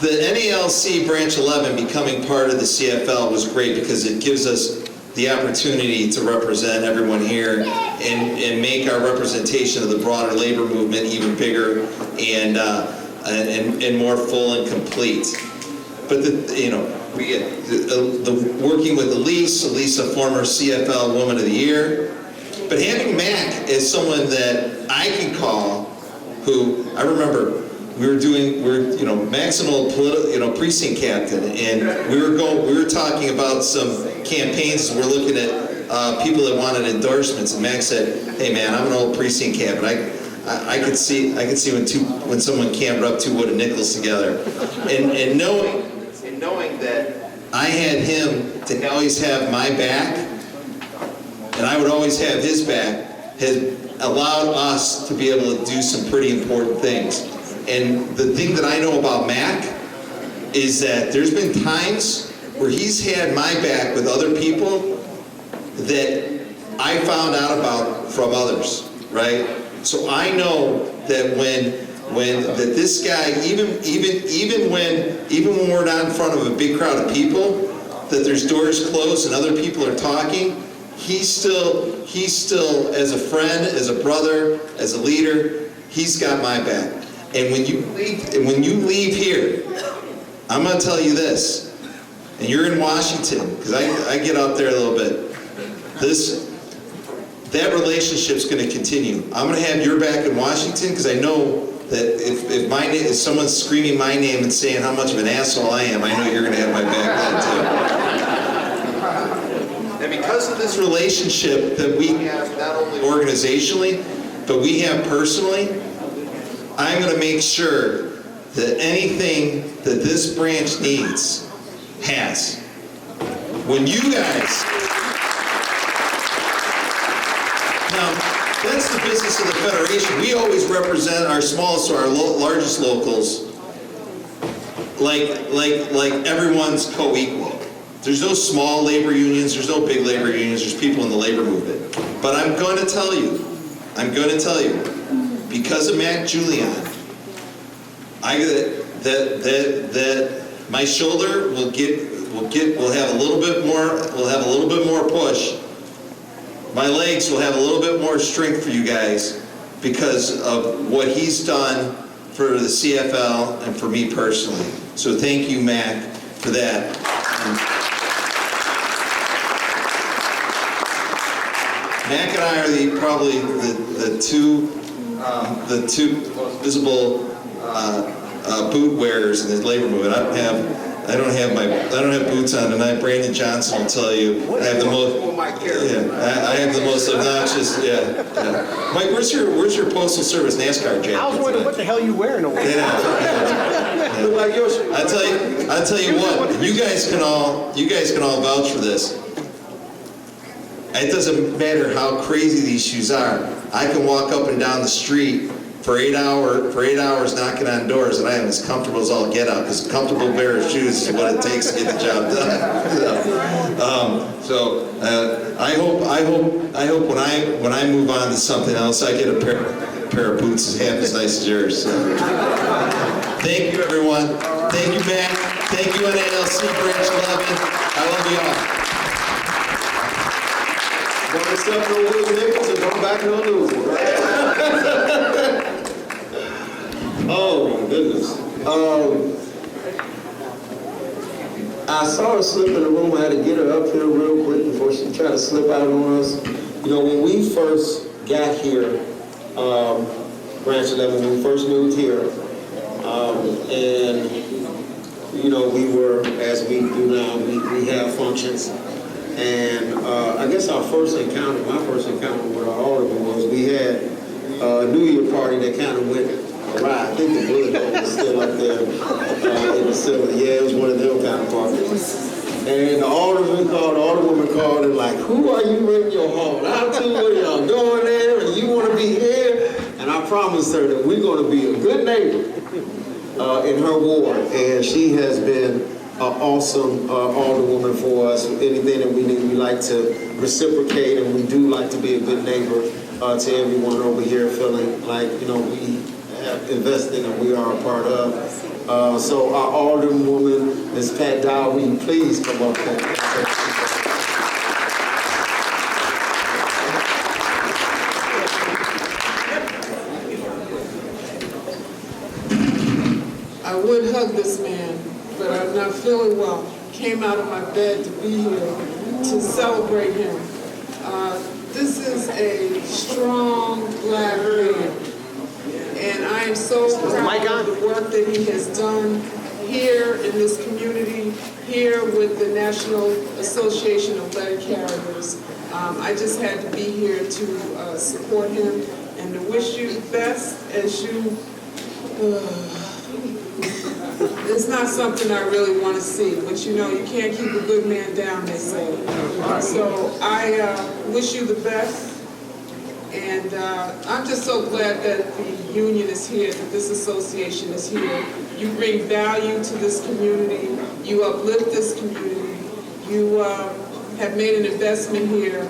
The NALC Branch 11 becoming part of the CFL was great because it gives us the opportunity to represent everyone here and make our representation of the broader labor movement even bigger and more full and complete. But we get the working with Elise, a former CFL Woman of the Year, but having Mack as someone that I can call, who I remember Mack's an old precinct captain, and we were talking about some campaigns. We're looking at people that wanted endorsements, and Mack said, "Hey man, I'm an old precinct captain. I could see when someone can't rub two wooden nickels together," and knowing that I had him to always have my back, and I would always have his back, has allowed us to be able to do some pretty important things. And the thing that I know about Mack is that there's been times where he's had my back with other people that I found out about from others, right? So I know that that this guy, even when we're not in front of a big crowd of people, that there's doors closed and other people are talking, he's still as a friend, as a brother, as a leader, he's got my back. And when you leave here, I'm going to tell you this, and you're in Washington, because I get out there a little bit, that relationship's going to continue. I'm going to have your back in Washington, because I know that if someone's screaming my name and saying how much of an asshole I am, I know you're going to have my back then too. this relationship that we have not only organizationally, but we have personally, I'm going to make sure that anything that this branch needs has. When you guys, now that's the business of the Federation. We always represent our smallest or our largest locals like everyone's co-equal. There's no small labor unions, there's no big labor unions, there's people in the labor movement. But I'm going to tell you, because of Mack Julion, that my shoulder will have a little bit more push. My legs will have a little bit more strength for you guys because of what he's done for the CFL and for me personally. So thank you, Mack, for that. Mack and I are probably the two most visible boot wearers in the labor movement. I don't have boots on tonight. Brandon Johnson will tell you I have the most. I have the most obnoxious. Yeah. Mike, where's your postal service NASCAR jacket? I was wondering what the hell you wearing over there. I tell you what. You guys can all vouch for this. It doesn't matter how crazy these shoes are. I can walk up and down the street for 8 hours knocking on doors, and I am as comfortable as all get out, because a comfortable pair of shoes is what it takes to get the job done. I hope when I move on to something else, I get a pair of boots as half as nice as yours. So. Thank you, everyone. Thank you, Matt. Thank you, NALC Branch 11. I love you all. Don't accept no Willie Nichols and come back no loser. Oh my goodness. I saw her slip in the room. I had to get her up here real quick before she tried to slip out on us. You know, when we first got here, Branch 11, when we first moved here, and you know, we were, as we do now, we have functions. And I guess my first encounter with our alderman was we had a New Year party that kind of went awry. I think the bullet hole was still up there in the ceiling. Yeah, it was one of them kind of parties. And the alderwoman called and like, who are you renting your home out to? What are y'all doing there? And you want to be here? And I promised her that we're going to be a good neighbor in her ward. And she has been an awesome alderwoman for us. Anything that we need, we like to reciprocate, and we do like to be a good neighbor to everyone over here, feeling like, you know, we have invested and we are a part of. So our alderwoman, Ms. Pat Dow, will you please come up there? I would hug this man, but I'm not feeling well. Came out of my bed to be here to celebrate him. This is a strong black man, and I am so proud of the work that he has done here in this community, here with the National Association of Letter Carriers. I just had to be here to support him and to wish you the best as you... It's not something I really want to see, but you know, you can't keep a good man down, they say. So I wish you the best, and I'm just so glad that the union is here, that this association is here. You bring value to this community, you uplift this community, you have made an investment here,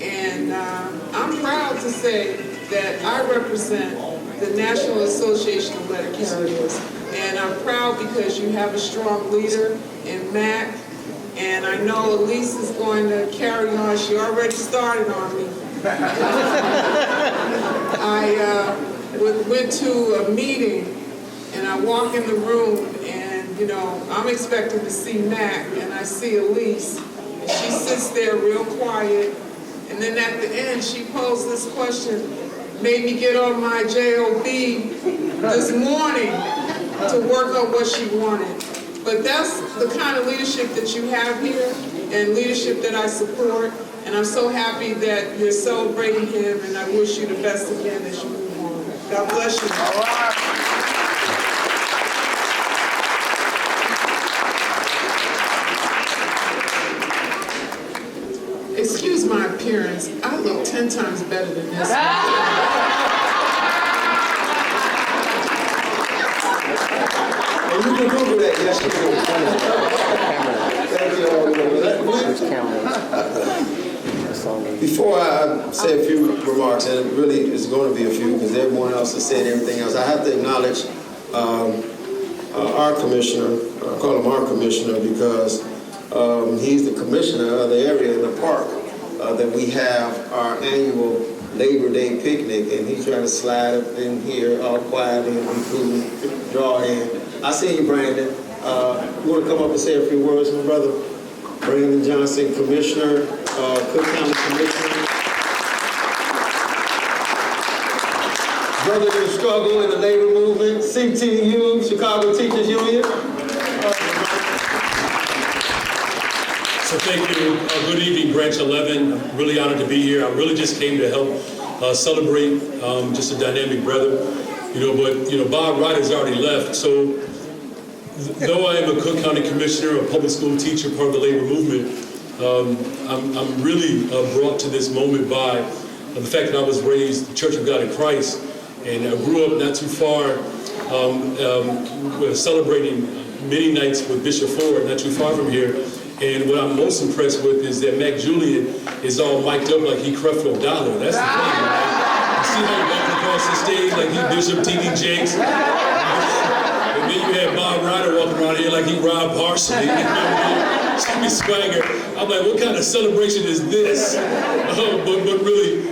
and I'm proud to say that I represent the National Association of Letter Carriers. And I'm proud because you have a strong leader in Mack, and I know Elise is going to carry on. She already started on me. I went to a meeting, and I walk in the room, and you know, I'm expecting to see Mack, and I see Elise, and she sits there real quiet, and then at the end, she posed this question, made me get on my JOB this morning to work on what she wanted. But that's the kind of leadership that you have here, and leadership that I support. And I'm so happy that you're celebrating him, and I wish you the best again as you move on. God bless you. All right. Excuse my appearance. I look 10 times better than this. And you can Google that, yes, you can. Before I say a few remarks, and it really is going to be a few because everyone else has said everything else, I have to acknowledge our commissioner. I call him our commissioner because he's the commissioner of the area in the park that we have our annual Labor Day picnic, and he's trying to slide up in here all quietly and be cool, draw in. I see you, Brandon. You want to come up and say a few words, my brother? Brandon Johnson, Commissioner, Cook County Commissioner. Brother in the struggle in the labor movement, CTU, Chicago Teachers Union. So thank you. Good evening, Branch 11. I'm really honored to be here. I really just came to help celebrate just a dynamic brother. But Bob Reiter's already left. So though I am a Cook County Commissioner, a public school teacher, part of the labor movement, I'm really brought to this moment by the fact that I was raised the Church of God in Christ, and I grew up not too far, celebrating many nights with Bishop Ford, not too far from here. And what I'm most impressed with is that Mack Julion is all mic'd up like he Creflo Dollar. That's the thing, right? You see how he walking across the stage like he Bishop T.D. Jakes? And then you have Bob Reiter walking around here like he Rob Parsley. Jimmy Swagger. I'm like, what kind of celebration is this? But really,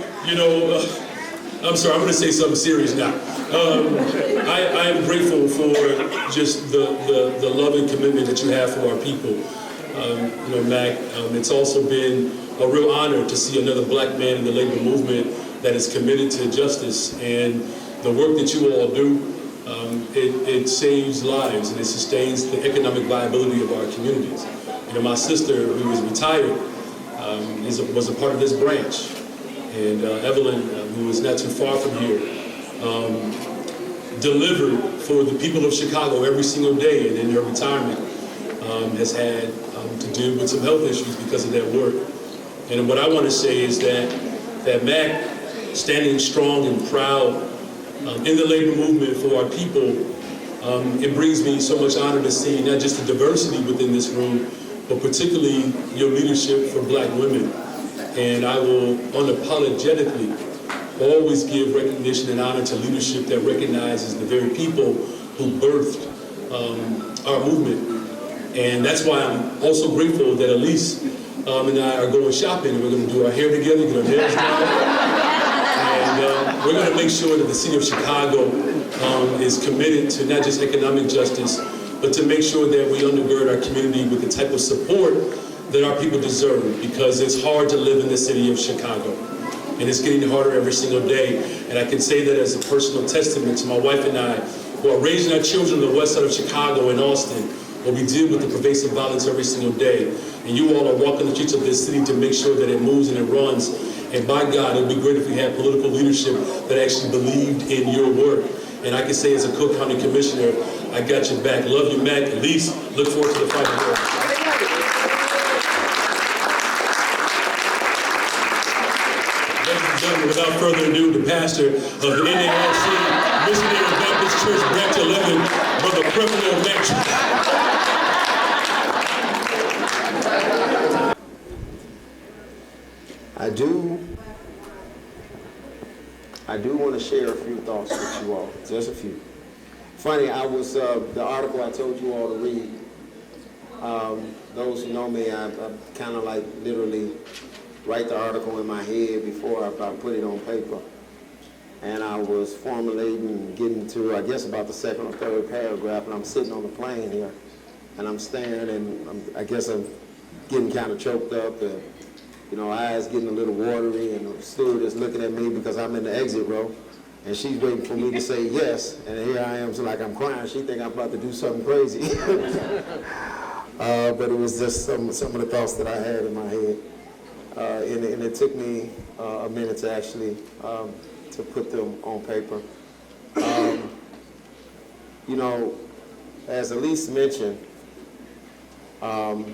I'm sorry, I'm going to say something serious now. I am grateful for just the love and commitment that you have for our people. Mack, it's also been a real honor to see another black man in the labor movement that is committed to justice, and the work that you all do, it saves lives and it sustains the economic viability of our communities. My sister, who is retired, was a part of this branch, and Evelyn, who is not too far from here, delivered for the people of Chicago every single day, and in her retirement has had to deal with some health issues because of that work. And what I want to say is that Mack, standing strong and proud in the labor movement for our people, it brings me so much honor to see not just the diversity within this room, but particularly your leadership for black women. And I will unapologetically always give recognition and honor to leadership that recognizes the very people who birthed our movement. And that's why I'm also grateful that Elise and I are going shopping, and we're going to do our hair together, get our nails done. And we're going to make sure that the city of Chicago is committed to not just economic justice, but to make sure that we undergird our community with the type of support that our people deserve, because it's hard to live in the city of Chicago. And it's getting harder every single day. And I can say that as a personal testament to my wife and I, who are raising our children on the west side of Chicago in Austin, where we deal with the pervasive violence every single day. And you all are walking the streets of this city to make sure that it moves and it runs. And by God, it would be great if we had political leadership that actually believed in your work. And I can say as a Cook County Commissioner, I got your back. Love you, Mack. At least look forward to the fight. Ladies and gentlemen, without further ado, the pastor of the NALC Missionary Baptist Church, Branch 11, Brother Creflo Mack. I do want to share a few thoughts with you all, just a few. Funny, I was, the article I told you all to read, those who know me, I kind of like literally write the article in my head before I put it on paper. And I was formulating and getting to, I guess, about the second or third paragraph, and I'm sitting on the plane here, and I'm staring, and I guess I'm getting kind of choked up, and eyes getting a little watery, and the stewardess looking at me because I'm in the exit row, and she's waiting for me to say yes, and here I am, so like I'm crying. She think I'm about to do something crazy. But it was just some of the thoughts that I had in my head. and it took me a minute to actually to put them on paper. You know, as Elise mentioned, you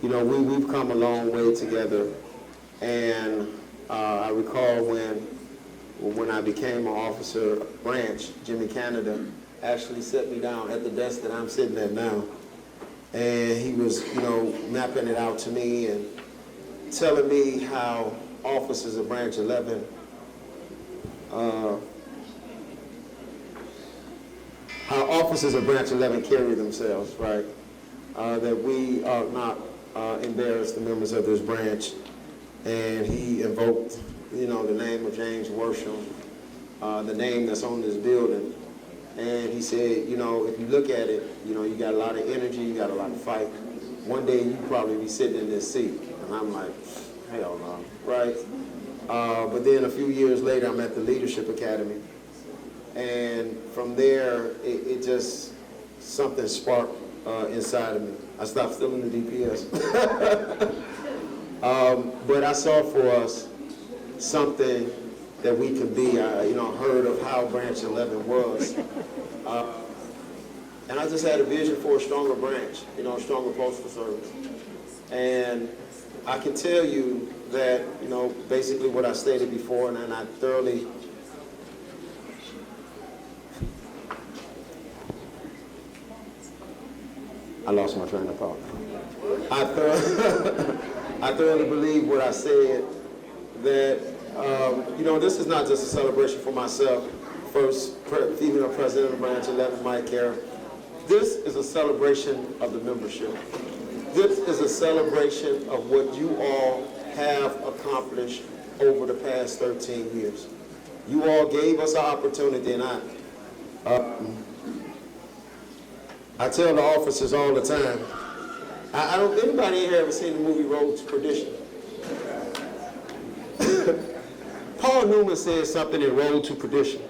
know, we've come a long way together, and I recall when I became an officer of branch, Jimmy Canada actually set me down at the desk that I'm sitting at now, and he was, you know, mapping it out to me and telling me how officers of Branch 11 how officers of Branch 11 carry themselves, right? That we are not embarrass the members of this branch. And he invoked, you know, the name of James Worsham, the name that's on this building. And he said, you know, if you look at it, you know, you got a lot of energy, you got a lot of fight. One day you probably be sitting in this seat. And I'm like, hell no, right? But then a few years later, I'm at the Leadership Academy. And from there, it just, something sparked inside of me. I stopped stealing the DPS. But I saw for us something that we could be. I, you know, heard of how Branch 11 was. And I just had a vision for a stronger branch, you know, a stronger postal service. And I can tell you that, you know, basically what I stated before, and I thoroughly I lost my train of thought. I thoroughly believe what I said, that, you know, this is not just a celebration for myself, first female president of Branch 11, Mike I. This is a celebration of the membership. This is a celebration of what you all have accomplished over the past 13 years. You all gave us an opportunity, and I tell the officers all the time, I don't, anybody in here ever seen the movie Road to Perdition? Paul Newman said something in Road to Perdition.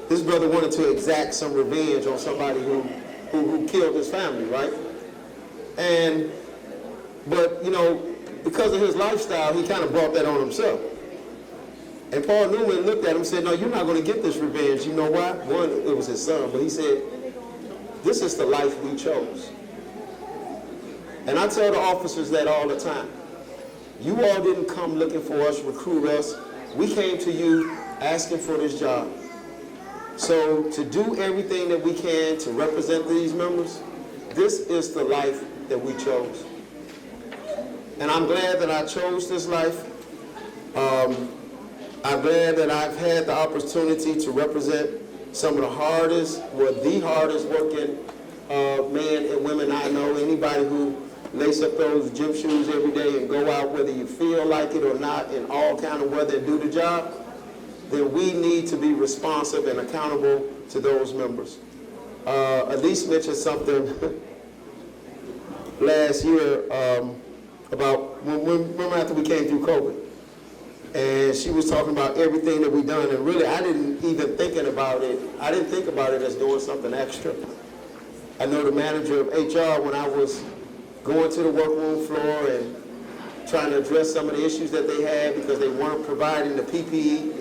His brother wanted to exact some revenge on somebody who killed his family, right? But, you know, because of his lifestyle, he kind of brought that on himself. And Paul Newman looked at him and said, no, you're not going to get this revenge. You know why? One, it was his son, but he said, this is the life we chose. And I tell the officers that all the time. You all didn't come looking for us, recruit us. We came to you asking for this job. So to do everything that we can to represent these members, this is the life that we chose. And I'm glad that I chose this life. I'm glad that I've had the opportunity to represent some of the hardest, well, the hardest working men and women I know. Anybody who lace up those gym shoes every day and go out whether you feel like it or not in all kind of weather and do the job, then we need to be responsive and accountable to those members. Elise mentioned something last year about remember after we came through COVID. And she was talking about everything that we've done, and really I didn't even thinking about it. I didn't think about it as doing something extra. I know the manager of HR, when I was going to the workroom floor and trying to address some of the issues that they had because they weren't providing the PPE,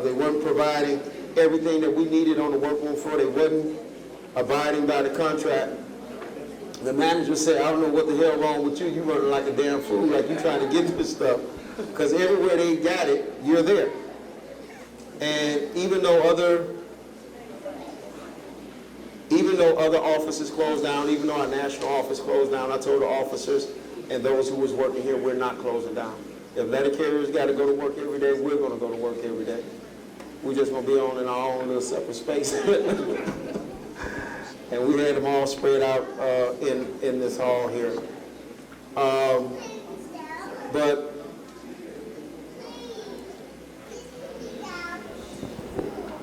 they weren't providing everything that we needed on the workroom floor, they wasn't abiding by the contract. The manager said, I don't know what the hell wrong with you, you running like a damn fool, like you trying to get this stuff. Because everywhere they got it, you're there. And even though other offices closed down, even though our national office closed down, I told the officers and those who was working here, we're not closing down. If letter carriers got to go to work every day, we're going to go to work every day. We're just going to be on in our own little separate space. And we had them all spread out in this hall here. But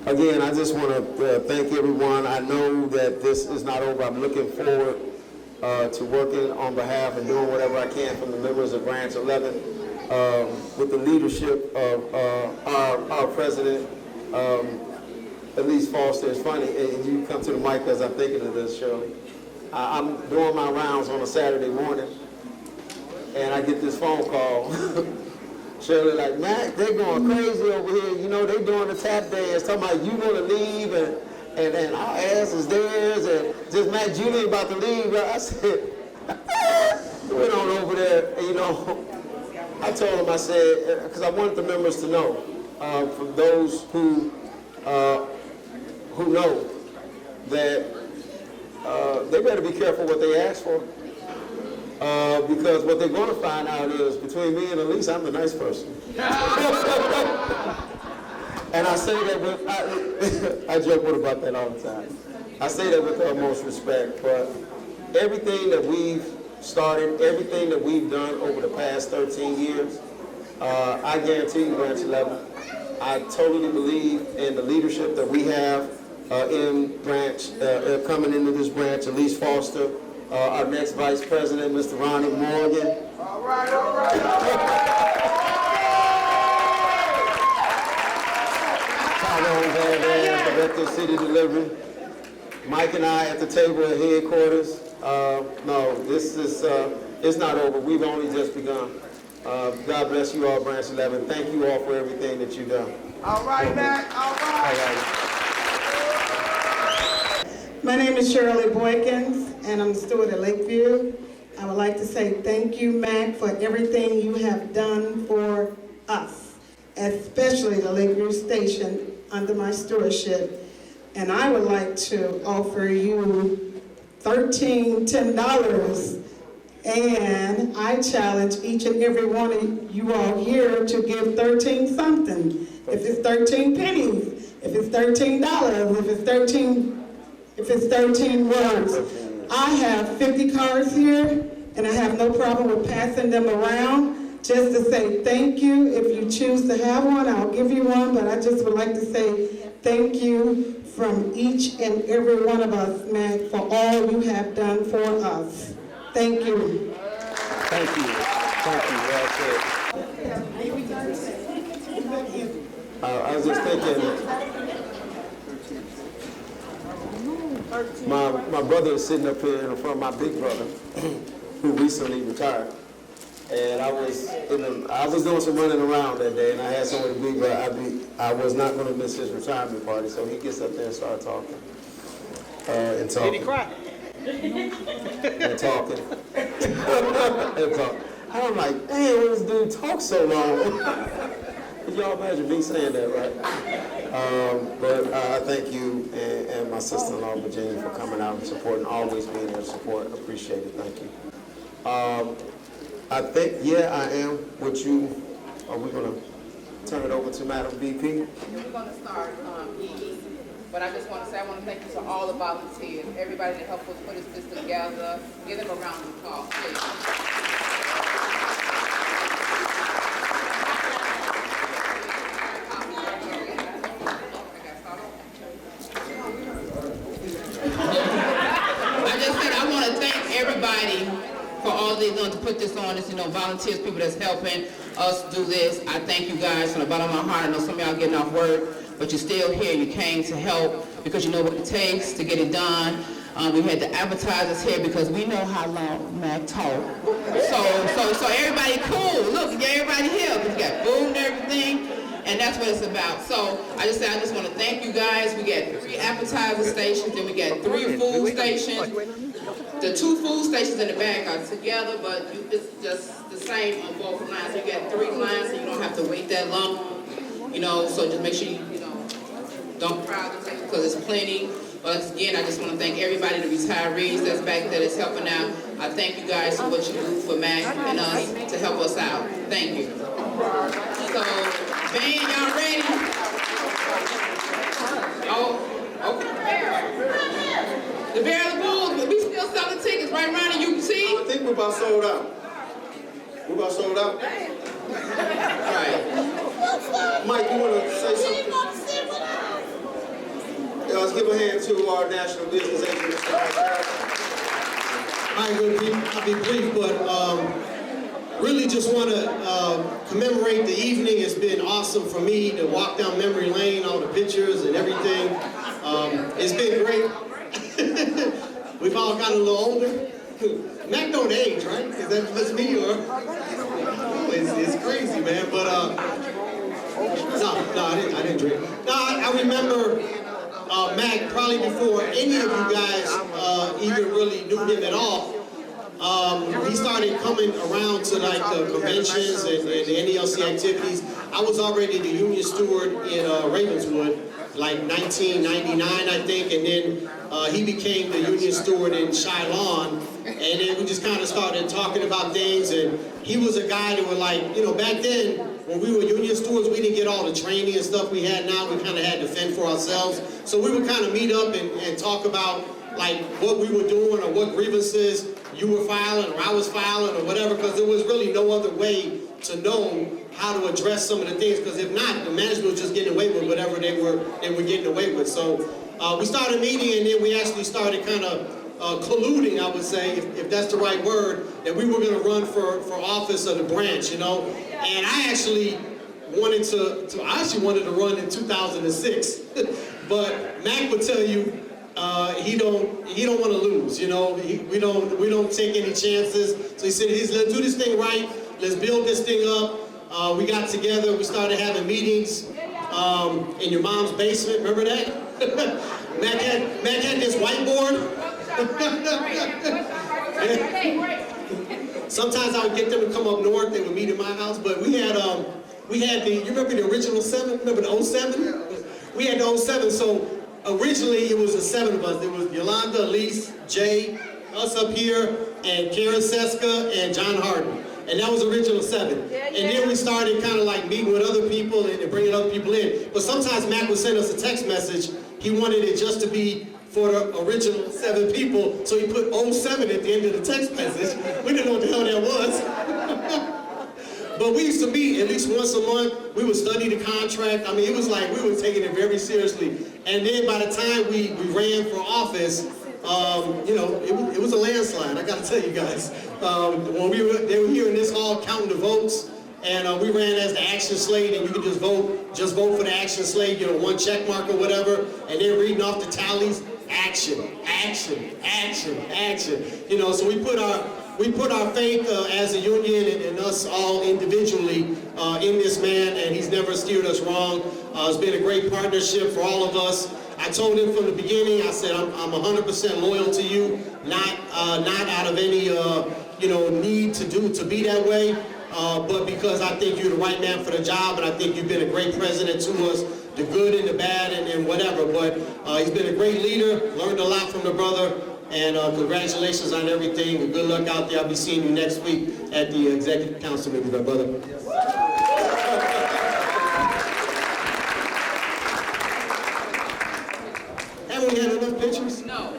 again, I just want to thank everyone. I know that this is not over. I'm looking forward to working on behalf and doing whatever I can from the members of Branch 11 with the leadership of our president, Elise Foster. It's funny, and you come to the mic as I'm thinking of this, Shirley. I'm doing my rounds on a Saturday morning, and I get this phone call. Shirley like, Mac, they're going crazy over here. You know, they doing the tap dance, talking about you gonna leave, and our ass is theirs, and just Mac, Julion about to leave. I said, went on over there, and you know, I told him, I said, because I wanted the members to know, for those who know that they better be careful what they ask for. Because what they're going to find out is, between me and Elise, I'm a nice person. And I say that with, I joke with about that all the time. I say that with the utmost respect, but everything that we've started, everything that we've done over the past 13 years, I guarantee you, Branch 11, I totally believe in the leadership that we have in branch, coming into this branch, Elise Foster, our next Vice President, Mr. Ronnie Morgan. All right, all right, all right. Tyrone Van Dam, Director of City Delivery. Mike and I at the table at headquarters. No, this is, it's not over. We've only just begun. God bless you all, Branch 11. Thank you all for everything that you've done. All right, Mac, all right. All right. My name is Shirley Boykins, and I'm the steward at Lakeview. I would like to say thank you, Mac, for everything you have done for us, especially the Lakeview Station under my stewardship. And I would like to offer you $10, and I challenge each and every one of you all here to give 13 something. If it's 13 pennies, if it's $13, if it's 13 words. I have 50 cards here, and I have no problem with passing them around just to say thank you. If you choose to have one, I'll give you one, but I just would like to say thank you from each and every one of us, Mac, for all you have done for us. Thank you. Thank you. Thank you. Well said. I was just thinking, my brother is sitting up here in front of my big brother, who recently retired. And I was doing some running around that day, and I had somewhere to be, but I was not going to miss his retirement party. So he gets up there and starts talking. And talking. Did he cry? And talking. And talking. I'm like, damn, this dude talks so long. Could y'all imagine me saying that, right? But I thank you and my sister-in-law, Virginia, for coming out and supporting, always being there to support. Appreciate it. Thank you. I think, yeah, I am. Would you, are we going to turn it over to Madam VP? We're going to start EE, but I just want to say I want to thank you to all the volunteers, everybody that helped us put this together. Give them a round of applause, please. Everybody for all they've done to put this on, this, volunteers, people that's helping us do this. I thank you guys from the bottom of my heart. I know some of y'all getting off work, but you're still here. You came to help because you know what it takes to get it done. We had the advertisers here because we know how long Mac talk. So everybody cool. Look, everybody here because you got food and everything. And that's what it's about. So I just want to thank you guys. We got 3 appetizer stations, then we got 3 food stations. The 2 food stations in the back are together, but it's just the same on both lines. You got 3 lines, so you don't have to wait that long. So just make sure you don't crowd the table because it's plenty. But again, I just want to thank everybody, the retirees that's back there that's helping out. I thank you guys for what you do for Mac and us to help us out. Thank you. So, band, y'all ready? Oh, okay. The Bear of the Bulls, but we still selling tickets right around and you can see. I think we're about sold out. We're about sold out? All right. Mike, you want to say something? Yeah, let's give a hand to our National Business Agent, Mr. Mike Harris. I'll be brief, but really just want to commemorate the evening. It's been awesome for me to walk down memory lane, all the pictures and everything. It's been great. We've all gotten a little older, Mac don't age, right? Is that just me or? It's crazy, man. But no, I didn't drink. No, I remember Mac probably before any of you guys even really knew him at all. He started coming around to like the conventions and NELC activities. I was already the union steward in Ravenswood, like 1999, I think, and then he became the union steward in Shylon, and then we just kind of started talking about things, and he was a guy that was like, you know, back then, when we were union stewards, we didn't get all the training and stuff we had now. We kind of had to fend for ourselves. So we would kind of meet up and talk about like what we were doing or what grievances you were filing or I was filing or whatever, because there was really no other way to know how to address some of the things, because if not, the management was just getting away with whatever they were getting away with. So we started meeting, and then we actually started kind of colluding, I would say, if that's the right word, that we were going to run for office of the branch, you know. And I actually wanted to run in 2006, but Mac would tell you he don't want to lose, you know. We don't take any chances. So he said, let's do this thing right. Let's build this thing up. We got together. We started having meetings in your mom's basement. Remember that? Mac had this whiteboard. Sometimes I would get them to come up north. They would meet in my house. But we had you remember the original 7? Remember the 07? We had the 07. So originally it was the 7 of us. There was Yolanda, Elise, Jay, us up here, and Karen Seska, and John Harden. And that was original 7. And then we started kind of like meeting with other people and bringing other people in. But sometimes Mac would send us a text message. He wanted it just to be for the original 7 people. So he put 07 at the end of the text message. We didn't know what the hell that was. But we used to meet at least once a month. We would study the contract. I mean, it was like we were taking it very seriously. And then by the time we ran for office, you know, it was a landslide, I gotta tell you guys. When they were here in this hall counting the votes, and we ran as the action slate, and you could just vote for the action slate, you know, one check mark or whatever, and then reading off the tallies, action, action, action, action. You know, so we put our faith as a union and us all individually in this man, and he's never steered us wrong. It's been a great partnership for all of us. I told him from the beginning, I said, I'm 100% loyal to you, not out of any you know, need to be that way, but because I think you're the right man for the job, and I think you've been a great president to us, the good and the bad and whatever. But he's been a great leader, learned a lot from the brother, and congratulations on everything, and good luck out there. I'll be seeing you next week at the Executive Council meeting, my brother. Haven't we had enough pictures? No.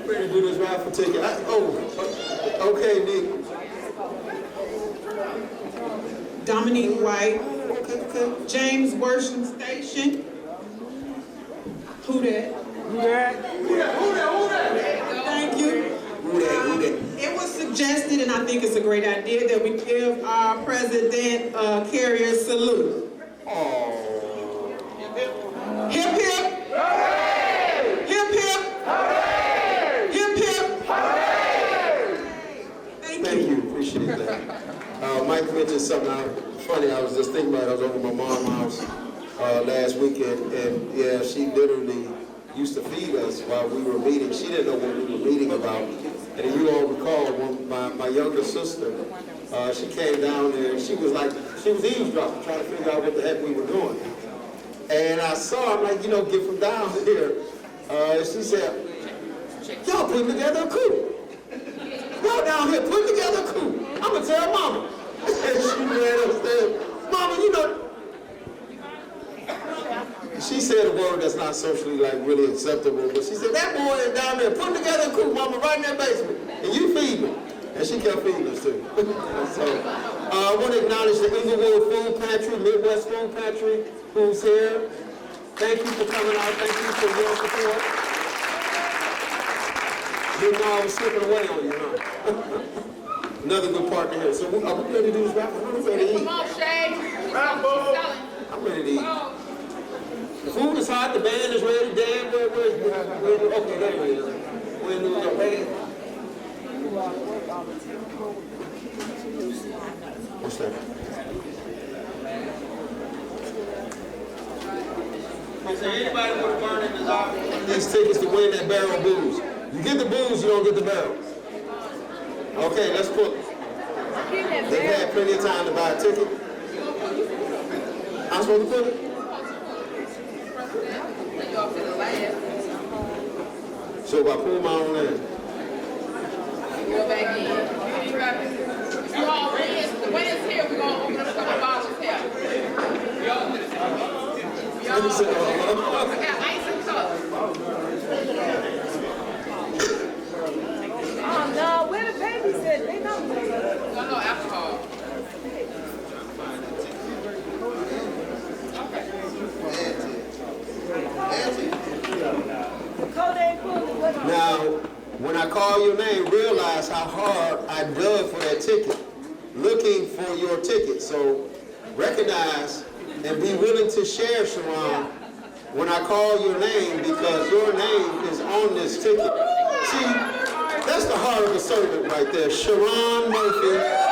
Ready to do this raffle ticket? Okay, Nick. Dominique White. Okay. James Worsham Station. Who that? Thank you. It was suggested, and I think it's a great idea, that we give our president Carrier salute. Hip hip. Hooray! Hip hip. Hooray! Hip hip. Hooray! Thank you. Appreciate that. Mike mentioned something funny. I was just thinking about it. I was over at my mom's house last weekend, and yeah, she literally used to feed us while we were meeting. She didn't know what we were meeting about. And if you all recall, when my younger sister, she came down there, and she was eavesdropping, trying to figure out what the heck we were doing. And I saw, I'm like, you know, get from down here. She said, y'all putting together a coup. Y'all down here putting together a coup. I'm gonna tell Mama. And she ran upstairs, Mama, you know. She said a word that's not socially like really acceptable, but she said, that boy is down there putting together a coup, Mama, right in that basement, and you feed me. And she kept feeding us too. So I want to acknowledge the Inglewood Food Pantry, Midwest Food Pantry, who's here. Thank you for coming out. Thank you for your support. You know I was slipping away on you, huh? Another good partner here. So are we ready to do this rap? I'm ready to eat. Come on, Shay. I'm ready to eat. The food is hot, the band is ready. Dan, where okay, there it is. We're doing the ready. What's that? Is there anybody with a burning desire for one of these tickets to win that barrel of booze? You get the booze, you don't get the barrel. Okay, let's put. They've had plenty of time to buy a ticket. I'm supposed to put it? So if I pull my own in. Go back in. You all in. The way it's here, we're going to open up a couple bottles here. I got ice and cups. Oh no, where the babies at? They know. No alcohol. Now, when I call your name, realize how hard I dug for that ticket, looking for your ticket. So recognize and be willing to share, Sharon, when I call your name, because your name is on this ticket. See, that's the heart of a servant right there. Sharon Murphy, retired.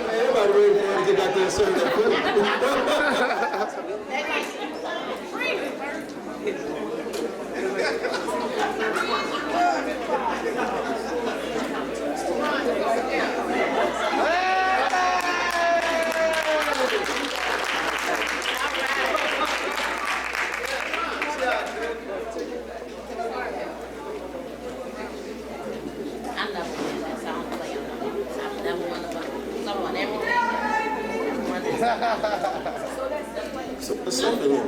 Everybody ready for her to get back there and serve that food? I never win that song play on them. I've never won someone everything. So what's something here?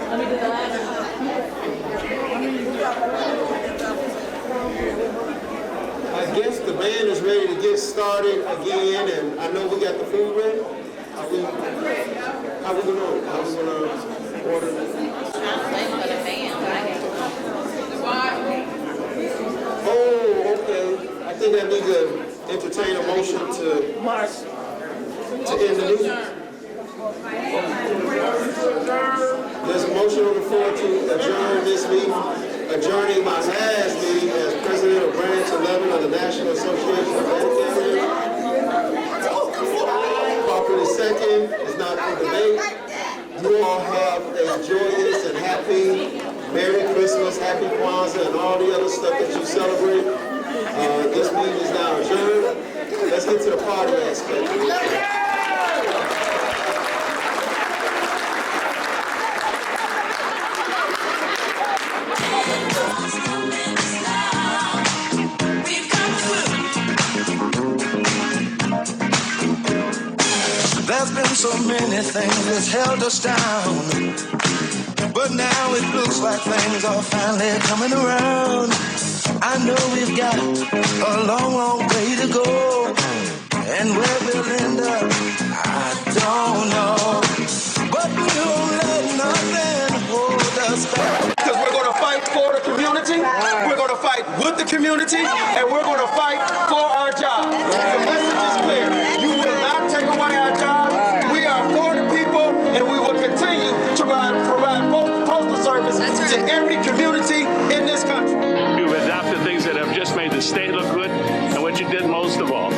Let me do the last I guess the band is ready to get started again, and I know we got the food ready. How we gonna order? Oh, okay. I think I need to entertain a motion to end the meeting. There's a motion on the floor to adjourn this meeting, adjourning my last meeting as president of Branch 11 of the National Association of Educators. Properly second, is not for debate. You all have a joyous and happy Merry Christmas, Happy Kwanzaa, and all the other stuff that you celebrate. This meeting is now adjourned. Let's get to the party aspect. There's been so many things that's held us down, but now it looks like things are finally coming around. I know we've got a long, long way to go, and where we'll end up, I don't know. But we won't let nothing hold us back. Because we're going to fight for the community, we're going to fight with the community, and we're going to fight for our job. The message is clear. You will not take away our job. We are for the people, and we will continue to provide postal service to every community in this country. You've adopted things that have just made the state look good, and what you did most of all,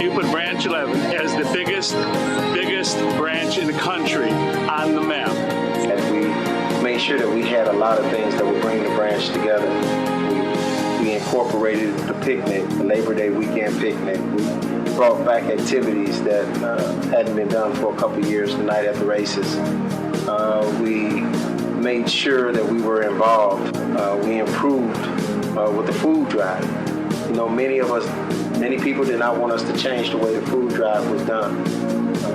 you put Branch 11 as the biggest branch in the country on the map. And we made sure that we had a lot of things that would bring the branch together. We incorporated the picnic, the Labor Day weekend picnic. We brought back activities that hadn't been done for a couple of years, the night at the races. We made sure that we were involved. We improved with the food drive. You know, many people did not want us to change the way the food drive was done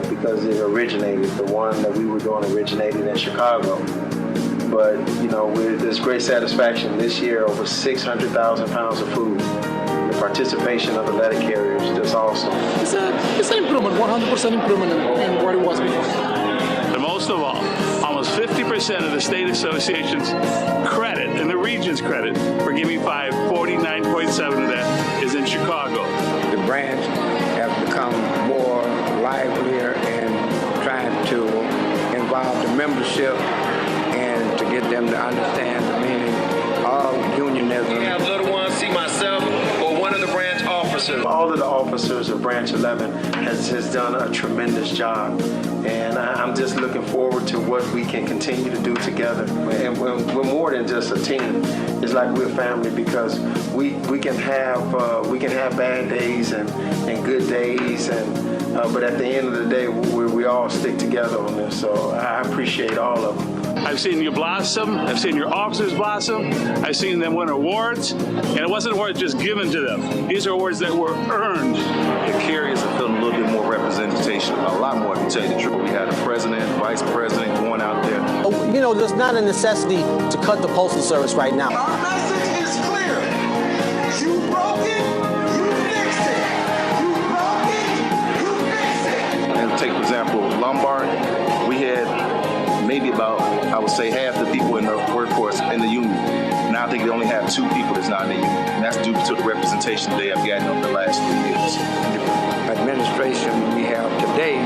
because it originated. The one that we were doing originated in Chicago. But, you know, with this great satisfaction this year, over 600,000 pounds of food. The participation of the letter carriers is awesome. It's an improvement, 100% improvement in what it was before. And most of all, almost 50% of the state association's credit and the region's credit for Gimme 5, 49.7 of that is in Chicago. The branch has become more livelier in trying to involve the membership and to get them to understand the meaning of unionism. I have little ones, see myself, or one of the branch officers. All of the officers of Branch 11 has done a tremendous job. And I'm just looking forward to what we can continue to do together. And we're more than just a team. It's like we're family because we can have bad days and good days, but at the end of the day, we all stick together on this. So I appreciate all of them. I've seen you blossom. I've seen your officers blossom. I've seen them win awards. And it wasn't awards just given to them. These are awards that were earned. The carriers have felt a little bit more representation, a lot more, if you tell you the truth. We had the president, vice president going out there. You know, there's not a necessity to cut the Postal Service right now. Our message is clear. You broke it, you fix it. You broke it, you fix it. And take, for example, Lombard, we had maybe about, I would say, half the people in the workforce in the union. Now I think they only have 2 people that's not in the union. And that's due to the representation they have gotten over the last 3 years. The administration we have today,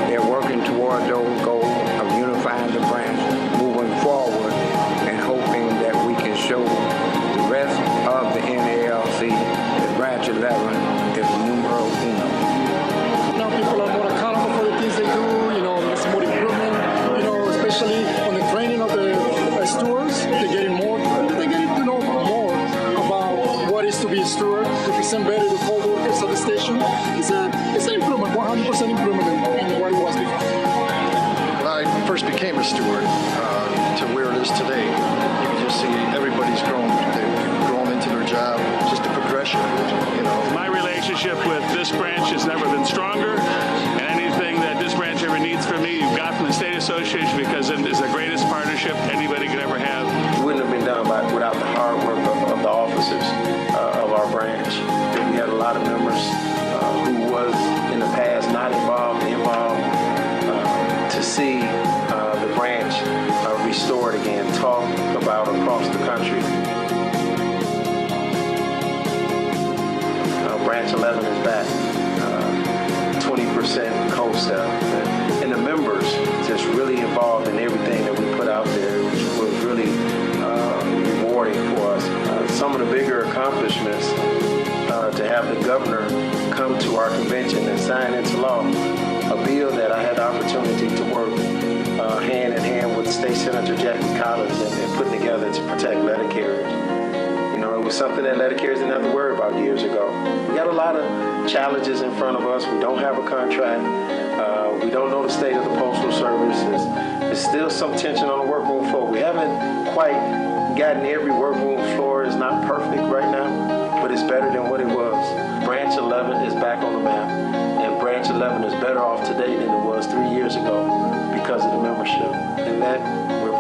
they're working toward those goals of unifying the branch, moving forward, and hoping that we can show the rest of the NALC that Branch 11 is numero uno. Now people are more accountable for the things they do, you know, there's more improvement, you know, especially on the training of the stewards. They're getting to know more about what it is to be a steward, to present better to co-workers at the station. It's an improvement, 100% improvement in what it was before. When I first became a steward to where it is today, you can just see everybody's grown. They've grown into their job, just a progression, you know. My relationship with this branch has never been stronger, and anything that this branch ever needs from me, you've got from the State Association, because it is the greatest partnership anybody could ever have. It wouldn't have been done without the hard work of the officers of our branch. We had a lot of members who was in the past not involved, to see the branch restored again, talked about across the country. Branch 11 is back, 20% co-step, and the members just really involved in everything that we put out there, which was really rewarding for us. Some of the bigger accomplishments, to have the governor come to our convention and sign into law a bill that I had the opportunity to work hand in hand with State Senator Jackie Collins and putting together to protect letter carriers. You know, it was something that letter carriers didn't have to worry about years ago. We got a lot of challenges in front of us. We don't have a contract. We don't know the state of the Postal Service. There's still some tension on the workroom floor. We haven't quite gotten every workroom floor. It's not perfect right now, but it's better than what it was. Branch 11 is back on the map, and Branch 11 is better off today than it was 3 years ago because of the membership, and that we're